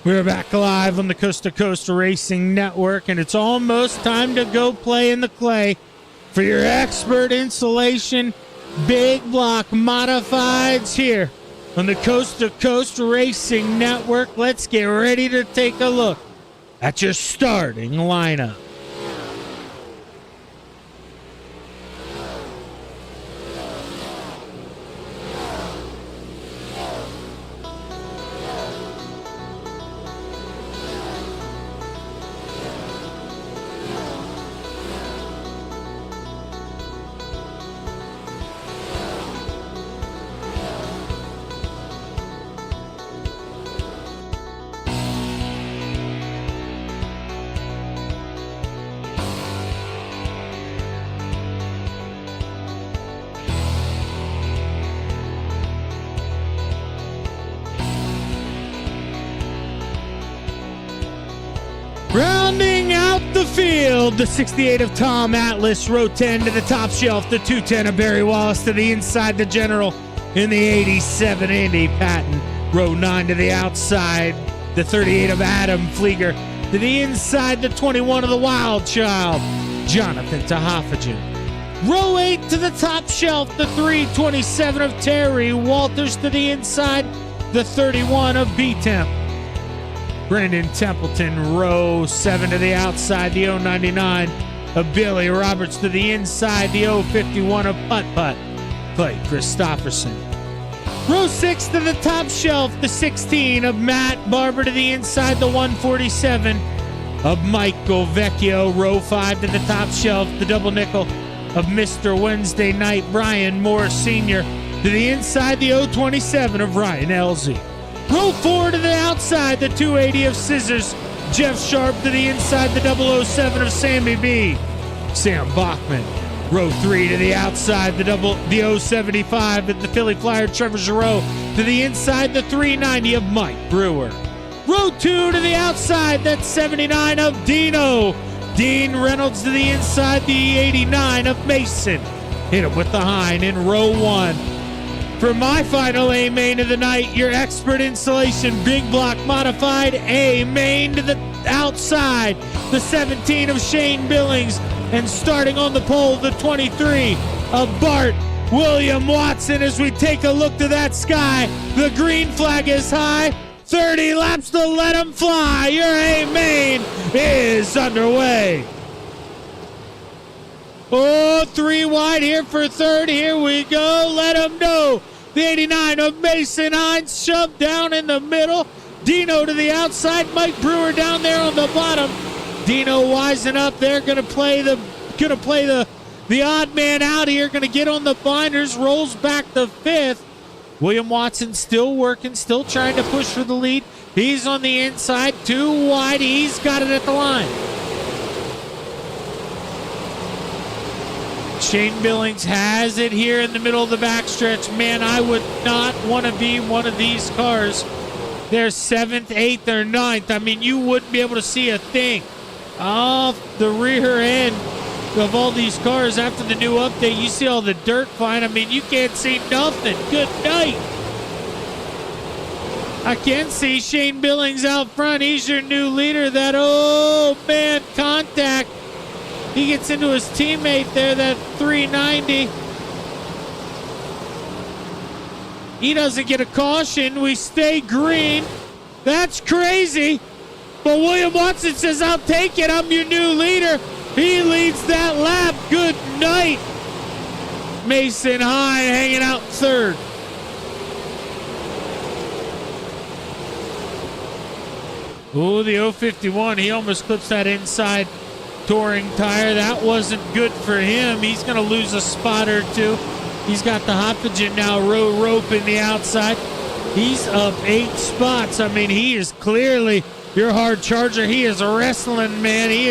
We're back live on the Coast to Coast Racing Network, and it's almost time to go play in the clay for your expert insulation big block modifieds here on the Coast to Coast Racing Network. Let's get ready to take a look at your starting lineup. Rounding out the field, the 68 of Tom Atlas, row 10 to the top shelf, the 210 of Barry Wallace to the inside, the General in the 87 Andy Patton, row 9 to the outside, the 38 of Adam Flieger to the inside, the 21 of the Wild Child, Jonathan Tehaffagen. Row 8 to the top shelf, the 327 of Terry Walters to the inside, the 31 of B-Temp. Brendan Templeton, row 7 to the outside, the 099 of Billy Roberts to the inside, the 051 of Putt Putt, Clay Christopherson. Row 6 to the top shelf, the 16 of Matt Barber to the inside, the 147 of Michael Vecchio. Row 5 to the top shelf, the double nickel of Mr. Wednesday Night, Brian Moore Sr. to the inside, the 027 of Ryan Elsie. Row 4 to the outside, the 280 of Scissors, Jeff Sharp to the inside, the 007 of Sammy B. Sam Bachman. Row 3 to the outside, the 075 and the Philly Flyer, Trevor Giroux. To the inside, the 390 of Mike Brewer. Row 2 to the outside, that's 79 of Dino. Dean Reynolds to the inside, the 89 of Mason. Hit him with the Hein in row 1. For my final A main of the night, your expert installation big block modified A main to the outside, the 17 of Shane Billings, and starting on the pole, the 23 of Bart William Watson. As we take a look to that sky, the green flag is high. 30 laps to let him fly. Your A main is underway. Oh, 3 wide here for third. Here we go. Let him know. The 89 of Mason Hines shoved down in the middle. Dino to the outside. Mike Brewer down there on the bottom. Dino wising up there. Gonna play the odd man out here. Gonna get on the binders. Rolls back to 5th. William Watson still working, still trying to push for the lead. He's on the inside, 2 wide. He's got it at the line. Shane Billings has it here in the middle of the backstretch. Man, I would not want to be one of these cars. They're 7th, 8th, or 9th. I mean, you wouldn't be able to see a thing off the rear end of all these cars after the new update. You see all the dirt flying. I mean, you can't see nothing. Good night. I can see Shane Billings out front. He's your new leader. That, oh, man, contact. He gets into his teammate there, that 390. He doesn't get a caution. We stay green. That's crazy. But William Watson says, I'll take it. I'm your new leader. He leads that lap. Good night. Mason Hine hanging out third. Oh, the 051. He almost clips that inside touring tire. That wasn't good for him. He's going to lose a spot or two. He's got the Hophagen now rope in the outside. He's up 8 spots. I mean, he is clearly your hard charger. He is wrestling, man. He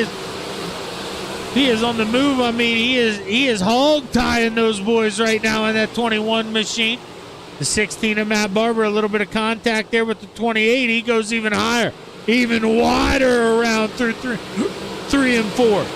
is on the move. I mean, he is hog tying those boys right now in that 21 machine. The 16 of Matt Barber, a little bit of contact there with the 28. He goes even higher, even wider around through 3 and 4.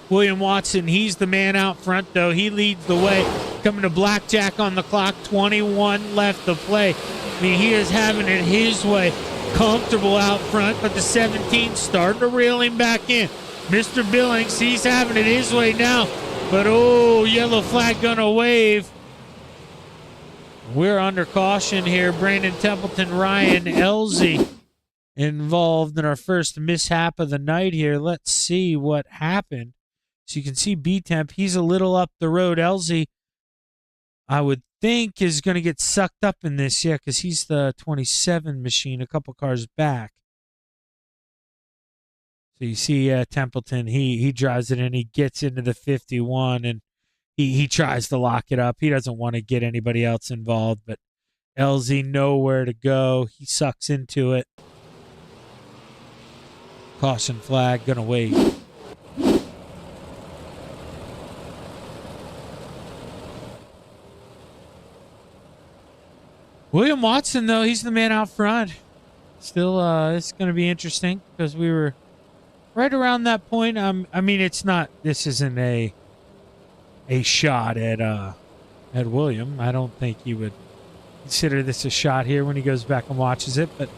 William Watson, he's the man out front, though. He leads the way. Coming to blackjack on the clock, 21 left to play. I mean, he is having it his way. Comfortable out front, but the 17 starting to reel him back in. Mr. Billings, he's having it his way now. But, oh, yellow flag gonna wave. We're under caution here. Brandon Templeton, Ryan Elsie involved in our first mishap of the night here. Let's see what happened. So you can see B-Temp, he's a little up the road. Elsie, I would think, is going to get sucked up in this, yeah, because he's the 27 machine, a couple cars back. So you see Templeton, he drives it in, he gets into the 51, and he tries to lock it up. He doesn't want to get anybody else involved, but LZ nowhere to go. He sucks into it. Caution flag, gonna wait. William Watson, though, he's the man out front. Still, it's going to be interesting because we were right around that point. I mean, it's not. This isn't a shot at William. I don't think he would consider this a shot here when he goes back and watches it. But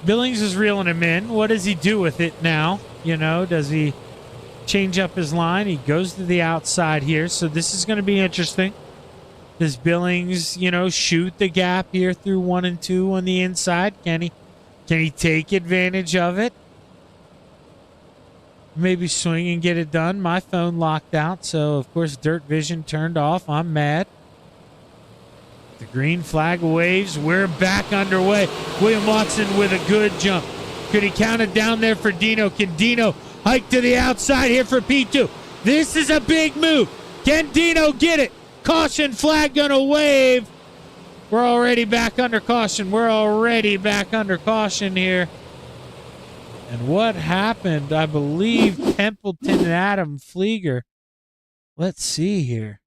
Billings is reeling him in. What does he do with it now? You know, does he change up his line? He goes to the outside here, so this is going to be interesting. Does Billings, you know, shoot the gap here through 1 and 2 on the inside? Can he take advantage of it? Maybe swing and get it done. My phone locked out, so of course Dirt Vision turned off. I'm mad. The green flag waves. We're back underway. William Watson with a good jump. Could he count it down there for Dino? Can Dino hike to the outside here for P2? This is a big move. Can Dino get it? Caution flag gonna wave. We're already back under caution. We're already back under caution here. And what happened? I believe Templeton and Adam Flieger. Let's see here.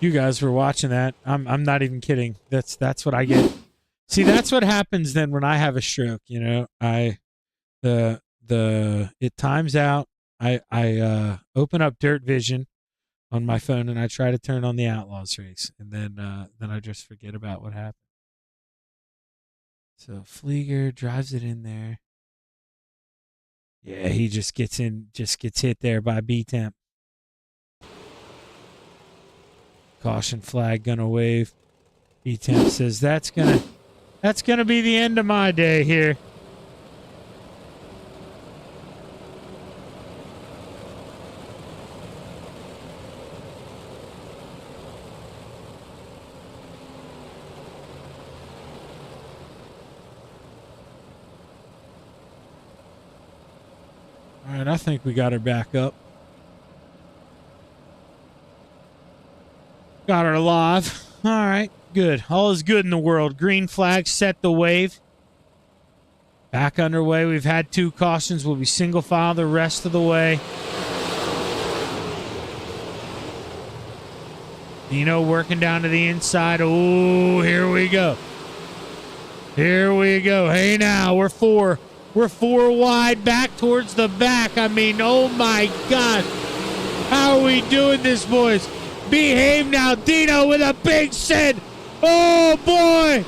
You guys were watching that. I'm not even kidding. That's what I get. See, that's what happens then when I have a stroke, you know. It times out. I open up Dirt Vision on my phone and I try to turn on the Outlaws race, and then I just forget about what happened. So Flieger drives it in there. Yeah, he just gets hit there by B-Temp. Caution flag gonna wave. B-Temp says that's gonna be the end of my day here. All right, I think we got her back up. Got her live. All right, good. All is good in the world. Green flag set the wave. Back underway. We've had 2 cautions. We'll be single file the rest of the way. Dino working down to the inside. Oh, here we go. Here we go. Hey, now we're 4 wide back towards the back. I mean, oh my God. How are we doing this, boys? Behave now. Dino with a big send. Oh, boy.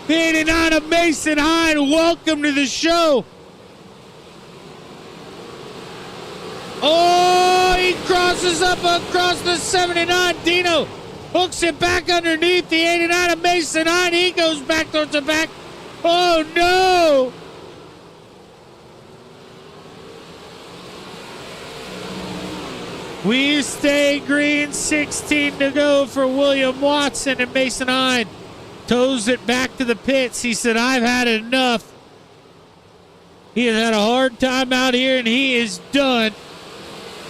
The 89 of Mason Hine. Welcome to the show. Oh, he crosses up across the 79. Dino hooks it back underneath the 89 of Mason Hine. He goes back towards the back. Oh, no. We stay green, 16 to go for William Watson, and Mason Hine tows it back to the pits. He said, I've had enough. He has had a hard time out here, and he is done.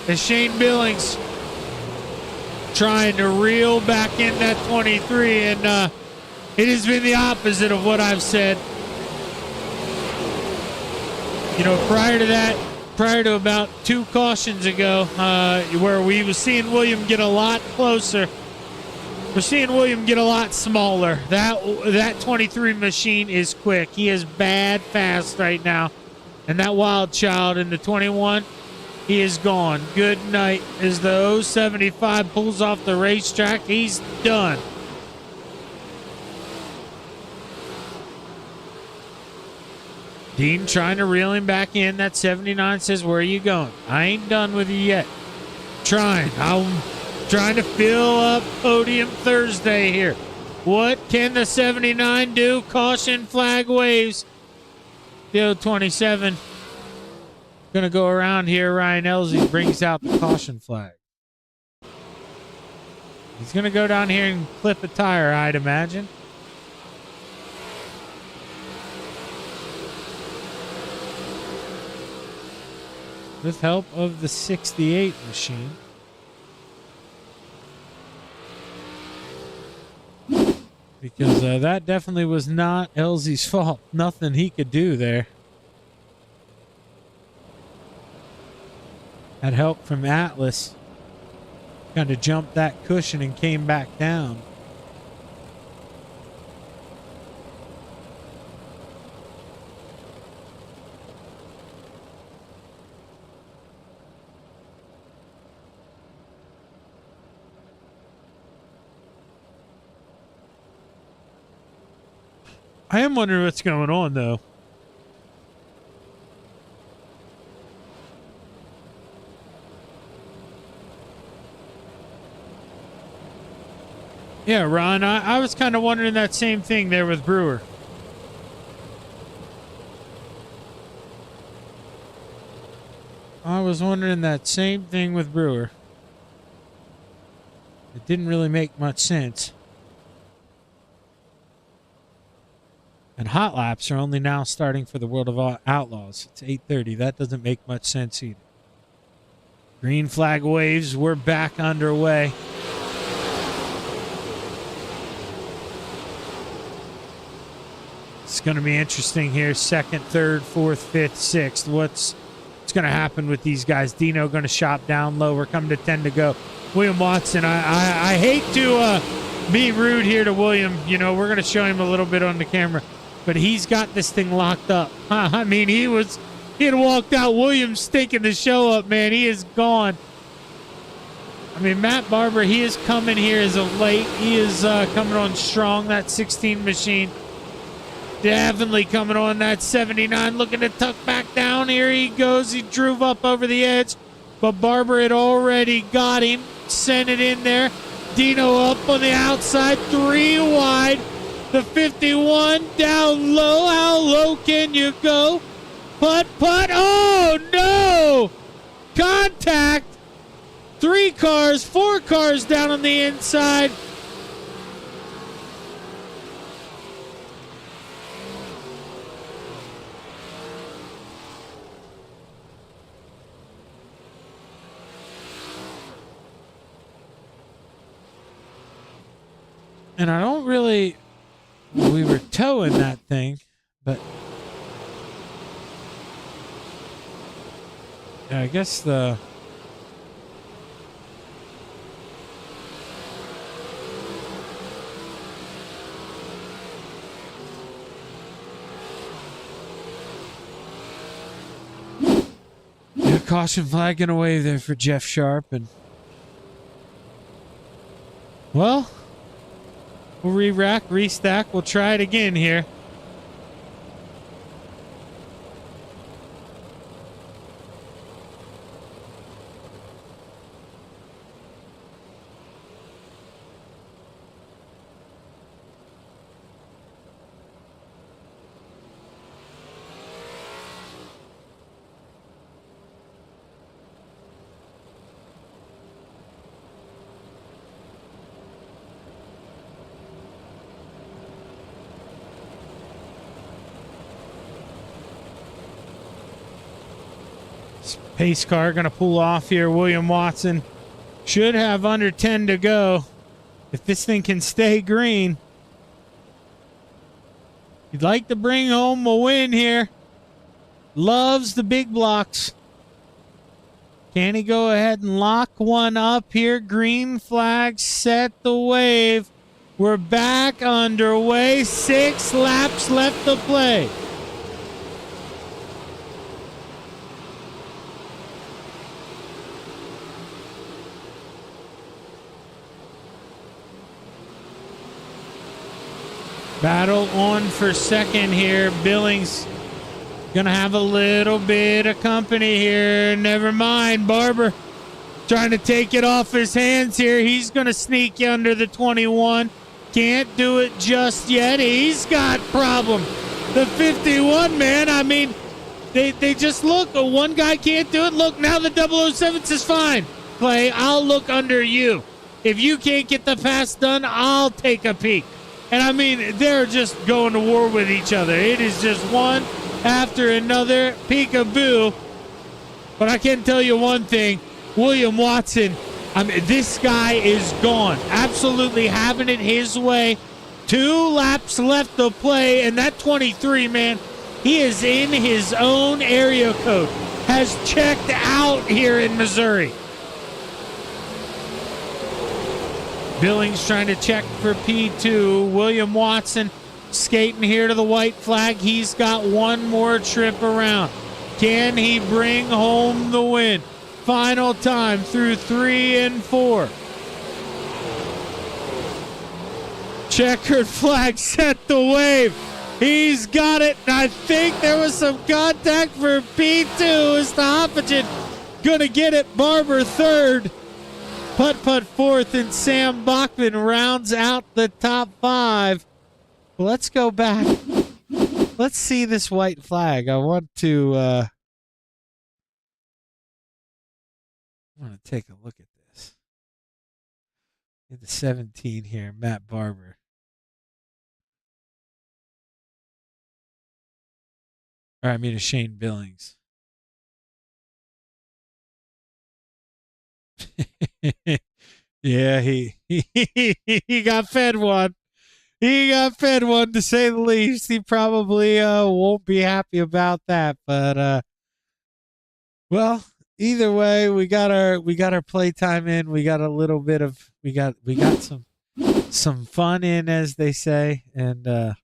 As Shane Billings trying to reel back in that 23, and it has been the opposite of what I've said. You know, prior to about 2 cautions ago, where we was seeing William get a lot closer, we're seeing William get a lot smaller. That 23 machine is quick. He is bad fast right now. And that Wild Child in the 21, he is gone. Good night. As the 075 pulls off the racetrack, he's done. Dean trying to reel him back in. That 79 says, where are you going? I ain't done with you yet. I'm trying to fill up Podium Thursday here. What can the 79 do? Caution flag waves. The 027 going to go around here. Ryan Elsey brings out the caution flag. He's going to go down here and clip a tire, I'd imagine. With help of the 68 machine. Because that definitely was not Elsey's fault. Nothing he could do there. Had help from Atlas. Kind of jumped that cushion and came back down. I am wondering what's going on, though. Yeah, Ron, I was kind of wondering that same thing there with Brewer. I was wondering that same thing with Brewer. It didn't really make much sense. And hot laps are only now starting for the World of Outlaws. It's 8:30. That doesn't make much sense either. Green flag waves. We're back underway. It's going to be interesting here. Second, third, fourth, fifth, sixth. What's going to happen with these guys? Dino going to shop down low. We're coming to 10 to go. William Watson. I hate to be rude here to William. You know, we're going to show him a little bit on the camera. But he's got this thing locked up. I mean, he had walked out. Williams stinking the show up, man. He is gone. I mean, Matt Barber, he is coming here as of late. He is coming on strong, that 16 machine. Definitely coming on that 79, looking to tuck back down. Here he goes. He drove up over the edge, but Barber had already got him. Sent it in there. Dino up on the outside, 3 wide. The 51 down low. How low can you go? Putt. Oh, no! Contact. 3 cars, 4 cars down on the inside. And I don't really... We were towing that thing, but... Yeah, I guess the... Yeah, caution flag gonna wave there for Jeff Sharp, and... Well... We'll re-rack, restack. We'll try it again here. Pace car going to pull off here. William Watson should have under 10 to go. If this thing can stay green, he'd like to bring home a win here. Loves the big blocks. Can he go ahead and lock one up here? Green flag, set the wave. We're back underway. 6 laps left to play. Battle on for second here. Billings gonna have a little bit of company here. Never mind. Barber trying to take it off his hands here. He's gonna sneak under the 21. Can't do it just yet. He's got problem. The 51, man. I mean, they just look. One guy can't do it. Look, now the 007 says, fine, Clay, I'll look under you. If you can't get the pass done, I'll take a peek. And I mean, they're just going to war with each other. It is just one after another, peekaboo. But I can tell you one thing, William Watson, I mean, this guy is gone. Absolutely having it his way. 2 laps left to play, and that 23, man, he is in his own area code. Has checked out here in Missouri. Billings trying to check for P2. William Watson skating here to the white flag. He's got one more trip around. Can he bring home the win? Final time through 3 and 4. Checkered flag, set the wave. He's got it. And I think there was some contact for P2. Is Stoppage gonna get it? Barber third. Putt fourth, and Sam Bachman rounds out the top 5. Let's go back. Let's see this white flag. I want to take a look at this. Get the 17 here, Matt Barber. Or I mean, Shane Billings. Yeah, he got fed one. He got fed one, to say the least. He probably won't be happy about that, but well, either way, we got our playtime in. We got a little bit of we got some fun in, as they say, and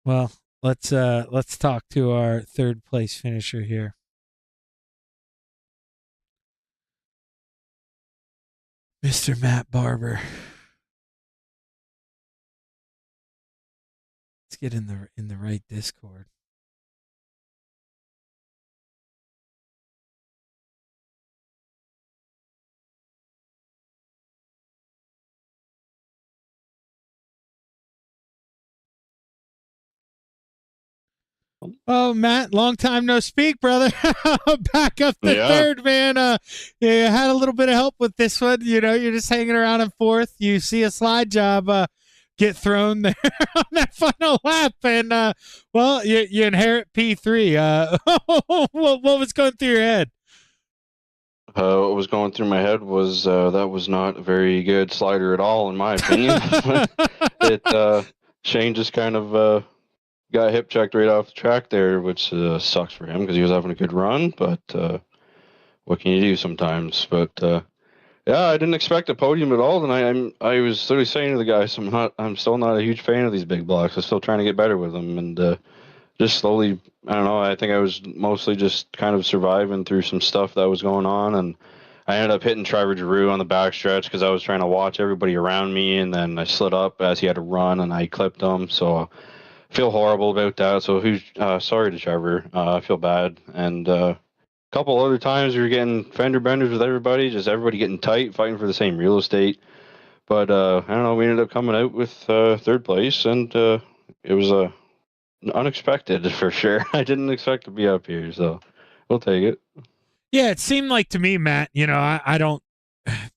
well, let's talk to our third place finisher here. Mr. Matt Barber. Let's get in the right Discord. Oh, Matt, long time no speak, brother. Back up the third, man. You had a little bit of help with this one. You know, you're just hanging around in fourth. You see a slide job get thrown there on that final lap, and well, you inherit P3. What was going through your head? What was going through my head was that was not a very good slider at all, in my opinion. Shane just kind of got hip checked right off the track there, which sucks for him because he was having a good run. But what can you do sometimes? But yeah, I didn't expect a podium at all tonight. I was literally saying to the guys, I'm still not a huge fan of these big blocks. I'm still trying to get better with them, and just slowly. I don't know. I think I was mostly just kind of surviving through some stuff that was going on, and I ended up hitting Trevor Giroux on the backstretch because I was trying to watch everybody around me, and then I slid up as he had to run, and I clipped him. So I feel horrible about that. So sorry to Trevor. I feel bad, and a couple other times we were getting fender benders with everybody, just everybody getting tight, fighting for the same real estate. But I don't know. We ended up coming out with third place, and it was unexpected for sure. I didn't expect to be up here, so we'll take it. Yeah, it seemed like to me, Matt. You know, I don't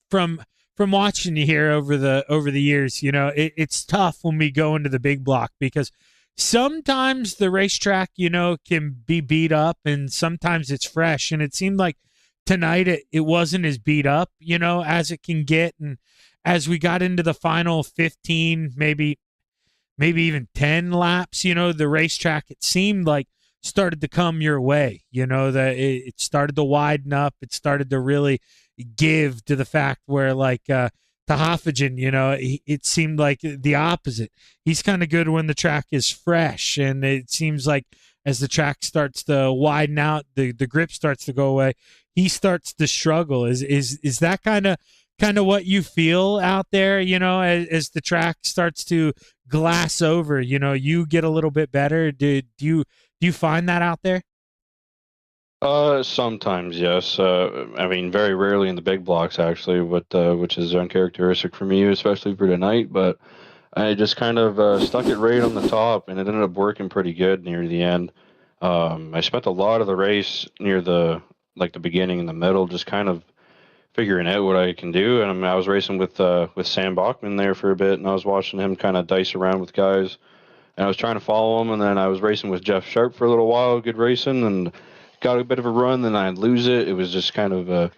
from watching you here over the years. You know, it's tough when we go into the big block because sometimes the racetrack, you know, can be beat up, and sometimes it's fresh. And it seemed like tonight it wasn't as beat up, you know, as it can get. And as we got into the final 15, maybe even 10 laps, you know, the racetrack, it seemed like started to come your way, you know, that it started to widen up. It started to really give to the fact where like Tahaffigen, you know, it seemed like the opposite. He's kind of good when the track is fresh, and it seems like as the track starts to widen out, the grip starts to go away, he starts to struggle. Is that kind of what you feel out there, you know, as the track starts to glass over, you know, you get a little bit better? Do you find that out there? Sometimes, yes. I mean, very rarely in the big blocks, actually, which is uncharacteristic for me, especially for tonight. But I just kind of stuck it right on the top, and it ended up working pretty good near the end. I spent a lot of the race near the beginning and the middle, just kind of figuring out what I can do. And I was racing with Sam Bachman there for a bit, and I was watching him kind of dice around with guys, and I was trying to follow him. And then I was racing with Jeff Sharp for a little while, good racing, and got a bit of a run. Then I'd lose it. It was just kind of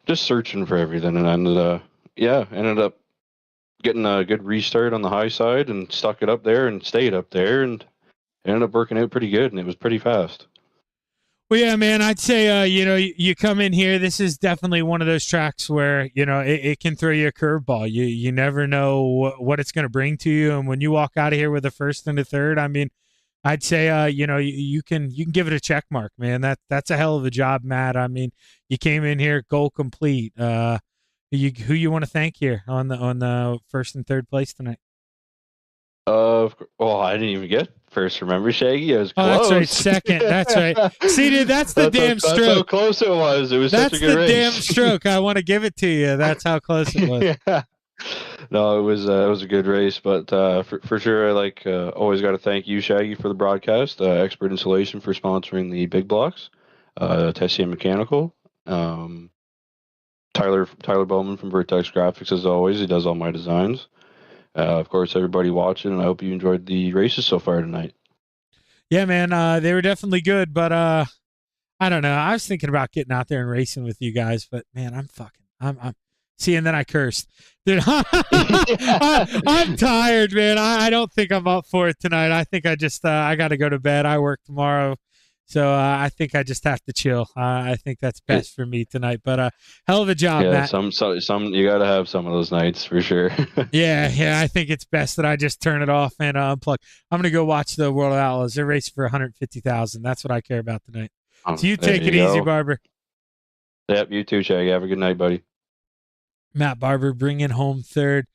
just searching for everything, and ended up getting a good restart on the high side and stuck it up there and stayed up there, and it ended up working out pretty good, and it was pretty fast. Well, yeah, man, I'd say, you know, you come in here, this is definitely one of those tracks where, you know, it can throw you a curveball. You never know what it's going to bring to you. And when you walk out of here with a first and a third, I mean, I'd say, you know, you can give it a check mark, man. That's a hell of a job, Matt. I mean, you came in here goal complete. Who you want to thank here on the first and third place tonight? Well, I didn't even get first. Remember, Shaggy? I was close. Oh, that's right. Second. That's right. See, dude, that's the damn stroke. That's how close it was. It was such a good race. That's the damn stroke. I want to give it to you. That's how close it was. Yeah. No, it was a good race, but for sure, I always got to thank you, Shaggy, for the broadcast. Expert Insulation for sponsoring the big blocks. Tessier Mechanical. Tyler Bowman from Vertex Graphics, as always. He does all my designs. Of course, everybody watching, and I hope you enjoyed the races so far tonight. Yeah, man, they were definitely good, but I don't know. I was thinking about getting out there and racing with you guys, but man, I'm see, and then I cursed. Dude, I'm tired, man. I don't think I'm up for it tonight. I think I just I got to go to bed. I work tomorrow, so I think I just have to chill. I think that's best for me tonight. But hell of a job, Yeah, Matt. some you got to have some of those nights for sure. Yeah. I think it's best that I just turn it off and unplug. I'm gonna go watch the World of Outlaws. They're racing for 150,000. That's what I care about tonight. So you There take it easy, go. Barber. Yep, you too, Shaggy. Have a good night, buddy. Matt Barber bringing home third.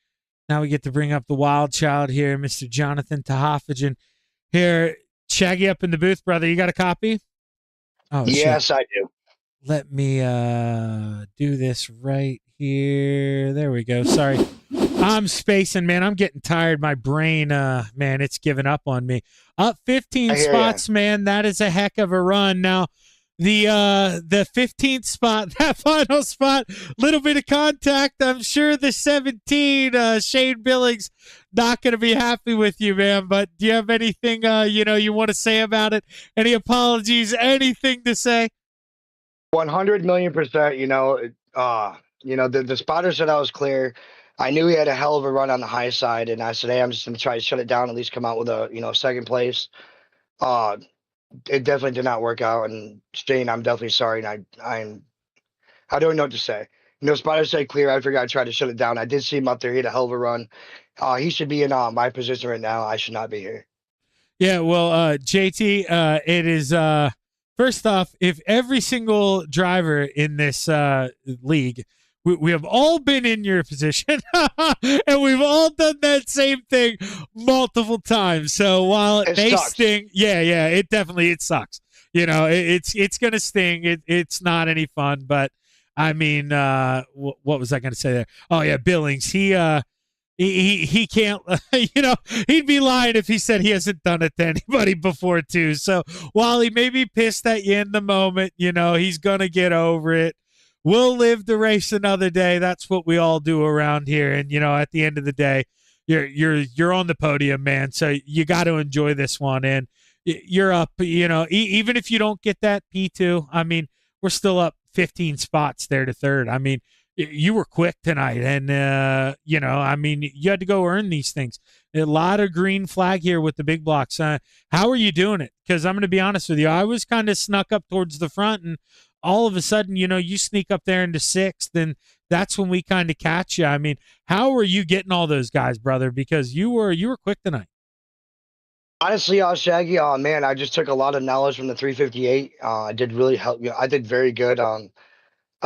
Now we get to bring up the wild child here, Mr. Jonathan Tahafajan. Here, Shaggy up in the booth, brother. You got a copy? Oh, Yes, shit. I do. Let me do this right here. There we go. Sorry. I'm spacing, man. I'm getting tired. My brain, man, it's giving up on me. Up 15 spots, man. That is a heck of a run. Now, the 15th spot, that final spot, little bit of contact. I'm sure the 17, Shane Billings, not going to be happy with you, man. But do you have anything, you want to say about it? Any apologies? Anything to say? 100 million%. The spotter said I was clear. I knew he had a hell of a run on the high side, and I said, hey, I'm just going to try to shut it down, at least come out with a, second place. It definitely did not work out, and Shane, I'm definitely sorry, and I don't know what to say. Spotter said clear. I figured I'd try to shut it down. I did see him up there. He had a hell of a run. He should be in my position right now. I should not be here. Yeah, well, JT, it is first off, if every single driver in this league, we have all been in your position, and we've all done that same thing multiple times. So while it may sting, it definitely sucks. It's gonna sting. It's not any fun. But I mean, what was I gonna say there? Oh yeah, Billings. He can't, he'd be lying if he said he hasn't done it to anybody before too. So while he may be pissed at you in the moment, he's going to get over it. We'll live to race another day. That's what we all do around here. And, at the end of the day, you're on the podium, man. So you got to enjoy this one. And you're up, even if you don't get that P2, I mean, we're still up 15 spots there to third. I mean, you were quick tonight, and you had to go earn these things. A lot of green flag here with the big blocks. How are you doing it? Because I'm going to be honest with you, I was kind of snuck up towards the front, and all of a sudden, you sneak up there into sixth, and that's when we kind of catch you. I mean, how are you getting all those guys, brother? Because you were quick tonight. Honestly, Shaggy, man, I just took a lot of knowledge from the 358. I did really help. I did very good. I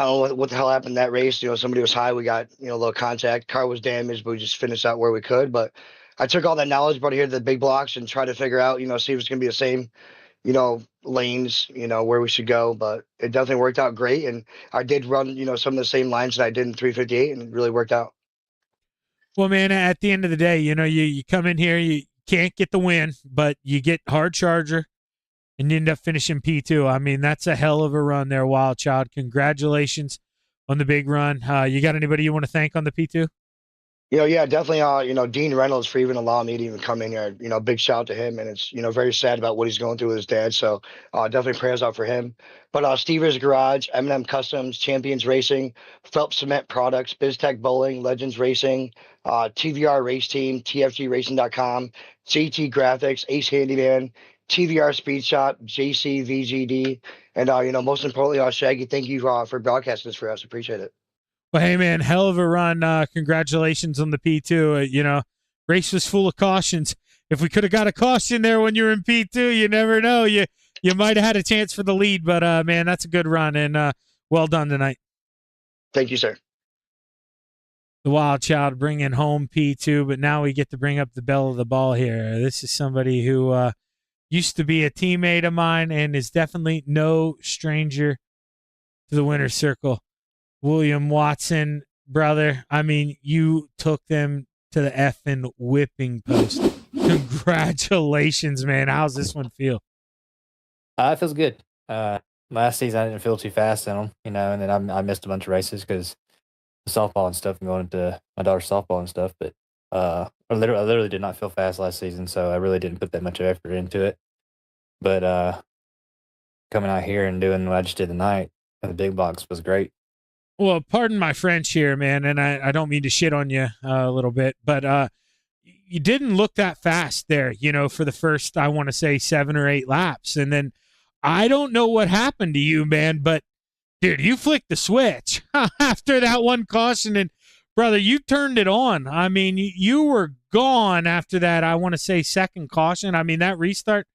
don't know what the hell happened in that race. Somebody was high. We got, a little contact. Car was damaged, but we just finished out where we could. But I took all that knowledge, brought it here to the big blocks and tried to figure out, see if it's going to be the same, lanes, where we should go. But it definitely worked out great. And I did run, some of the same lines that I did in 358, and it really worked out. Well, man, at the end of the day, you come in here, you can't get the win, but you get hard charger. And you end up finishing P2. I mean, that's a hell of a run there, Wild Child. Congratulations on the big run. You got anybody you want to thank on the P2? Yeah, definitely. Dean Reynolds for even allowing me to even come in here. Big shout out to him, and it's very sad about what he's going through with his dad. So definitely prayers out for him. But Stever's Garage, M&M Customs, Champions Racing, Phelps Cement Products, BizTech Bowling, Legends Racing, TVR Race Team, TFGRacing.com, JT Graphics, Ace Handyman, TVR Speed Shop, JC VGD, and most importantly, Shaggy, thank you for broadcasting this for us. Appreciate it. Well, hey, man, hell of a run. Congratulations on the P2. Race was full of cautions. If we could have got a caution there when you were in P2, you never know. You might have had a chance for the lead, but, man, that's a good run, and well done tonight. Thank you, sir. The Wild Child bringing home P2, but now we get to bring up the belle of the ball here. This is somebody who used to be a teammate of mine and is definitely no stranger to the winner's circle. William Watson, brother, I mean, you took them to the effing whipping post. Congratulations, man. How's this one feel? It feels good. Last season, I didn't feel too fast in them, and then I missed a bunch of races because of softball and stuff and going into my daughter's softball and stuff. But I literally did not feel fast last season, so I really didn't put that much effort into it. But coming out here and doing what I just did tonight at the big box was great. Well, pardon my French here, man, and I don't mean to shit on you a little bit, but you didn't look that fast there, for the first, I want to say 7 or 8 laps. And then I don't know what happened to you, man, but dude, you flicked the switch after that one caution, and brother, you turned it on. I mean, you were gone after that, I want to say second caution. I mean, that restart,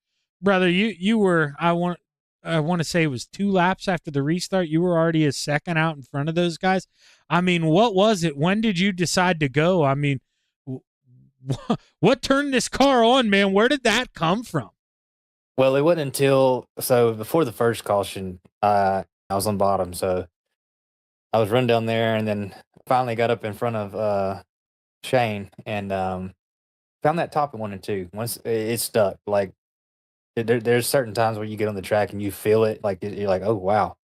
brother, you were, I want to say it was 2 laps after the restart. You were already a second out in front of those guys. I mean, what was it? When did you decide to go? I mean, what turned this car on, man? Where did that come from? Well, it wasn't until before the first caution, I was on bottom, so I was run down there, and then finally got up in front of Shane and found that top in 1 and 2. Once it stuck, like there's certain times where you get on the track and you feel it, like you're like, oh wow,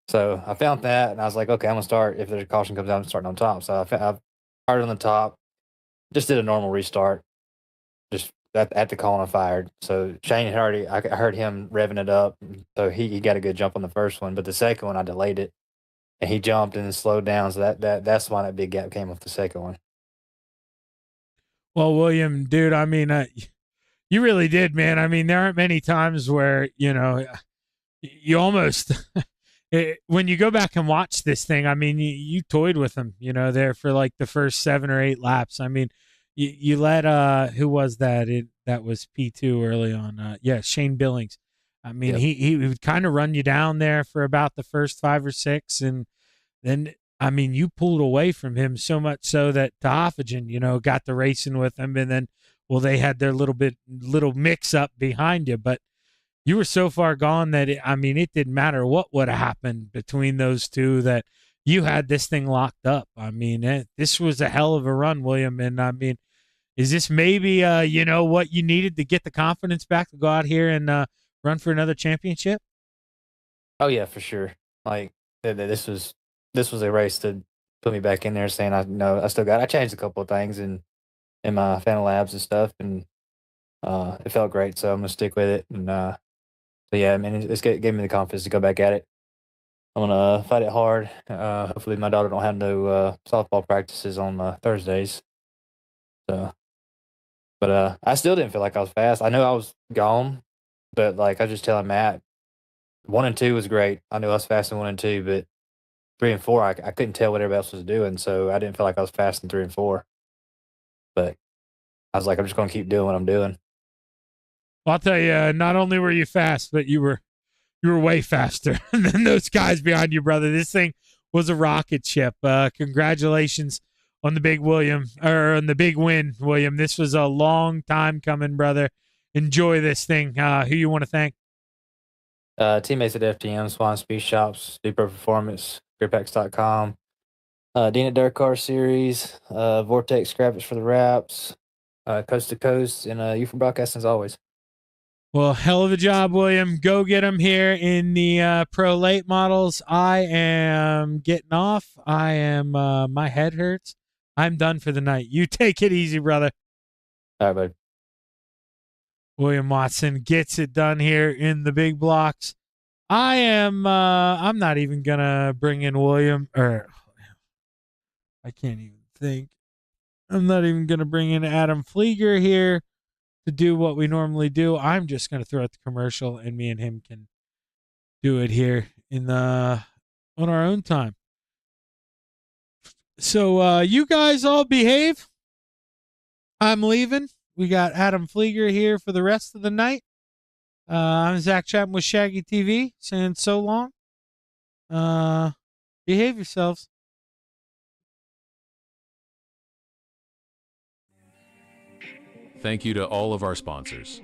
So I found that, and I was like, okay, I'm gonna start. If there's a caution comes out, I'm starting on top. So I started on the top, just did a normal restart, just at the cone I fired. So Shane had already, I heard him revving it up, so he got a good jump on the first one, but the second one I delayed it, and he jumped and then slowed down. So that's why that big gap came off the second one. Well, William, dude, I mean, you really did, man. I mean, there aren't many times where, you almost, when you go back and watch this thing, I mean, you toyed with him, there for like the first 7 or 8 laps. I mean, you let, who was that? That was P2 early on. Yeah, Shane Billings. I mean, Yep. he would kind of run you down there for about the first 5 or 6. And then, I mean, you pulled away from him so much so that Tahaffigen, got the racing with him. And then, well, they had their little mix up behind you, but you were so far gone that it didn't matter what would have happened between those two, that you had this thing locked up. I mean, this was a hell of a run, William. And I mean, is this maybe what you needed to get the confidence back to go out here and run for another championship? Oh yeah, for sure. Like this was a race to put me back in there, saying I still got. I changed a couple of things in my Phantom Labs and stuff, and it felt great. So I'm gonna stick with it. And so yeah, I mean, it's gave me the confidence to go back at it. I'm gonna fight it hard. Hopefully, my daughter don't have no softball practices on Thursdays. So, but I still didn't feel like I was fast. I know I was gone, but like I was just telling Matt, 1 and 2 was great. I knew I was fast in 1 and 2, but 3 and 4, I couldn't tell what everybody else was doing, so I didn't feel like I was fast in 3 and 4. But I was like, I'm just gonna keep doing what I'm doing. Well, I'll tell you, not only were you fast, but you were way faster than those guys behind you, brother. This thing was a rocket ship. Congratulations on the big on the big win, William. This was a long time coming, brother. Enjoy this thing. Who you want to thank? Teammates at FTM, Swan Speed Shops, Super Performance, GripX.com, Dean at Dirt Car Series, Vortex Graphics for the wraps, Coast to Coast, and you for broadcasting as always. Well, hell of a job, William. Go get them here in the Pro Late models. I am getting off. I am, my head hurts. I'm done for the night. You take it easy, brother. All right, bud. William Watson gets it done here in the big blocks. I'm not even going to bring in William, or I can't even think. I'm not even going to bring in Adam Flieger here to do what we normally do. I'm just going to throw out the commercial, and me and him can do it here on our own time. So you guys all behave. I'm leaving. We got Adam Flieger here for the rest of the night. I'm Zach Chapman with Shaggy TV, saying so long. Behave yourselves. Thank you to all of our sponsors.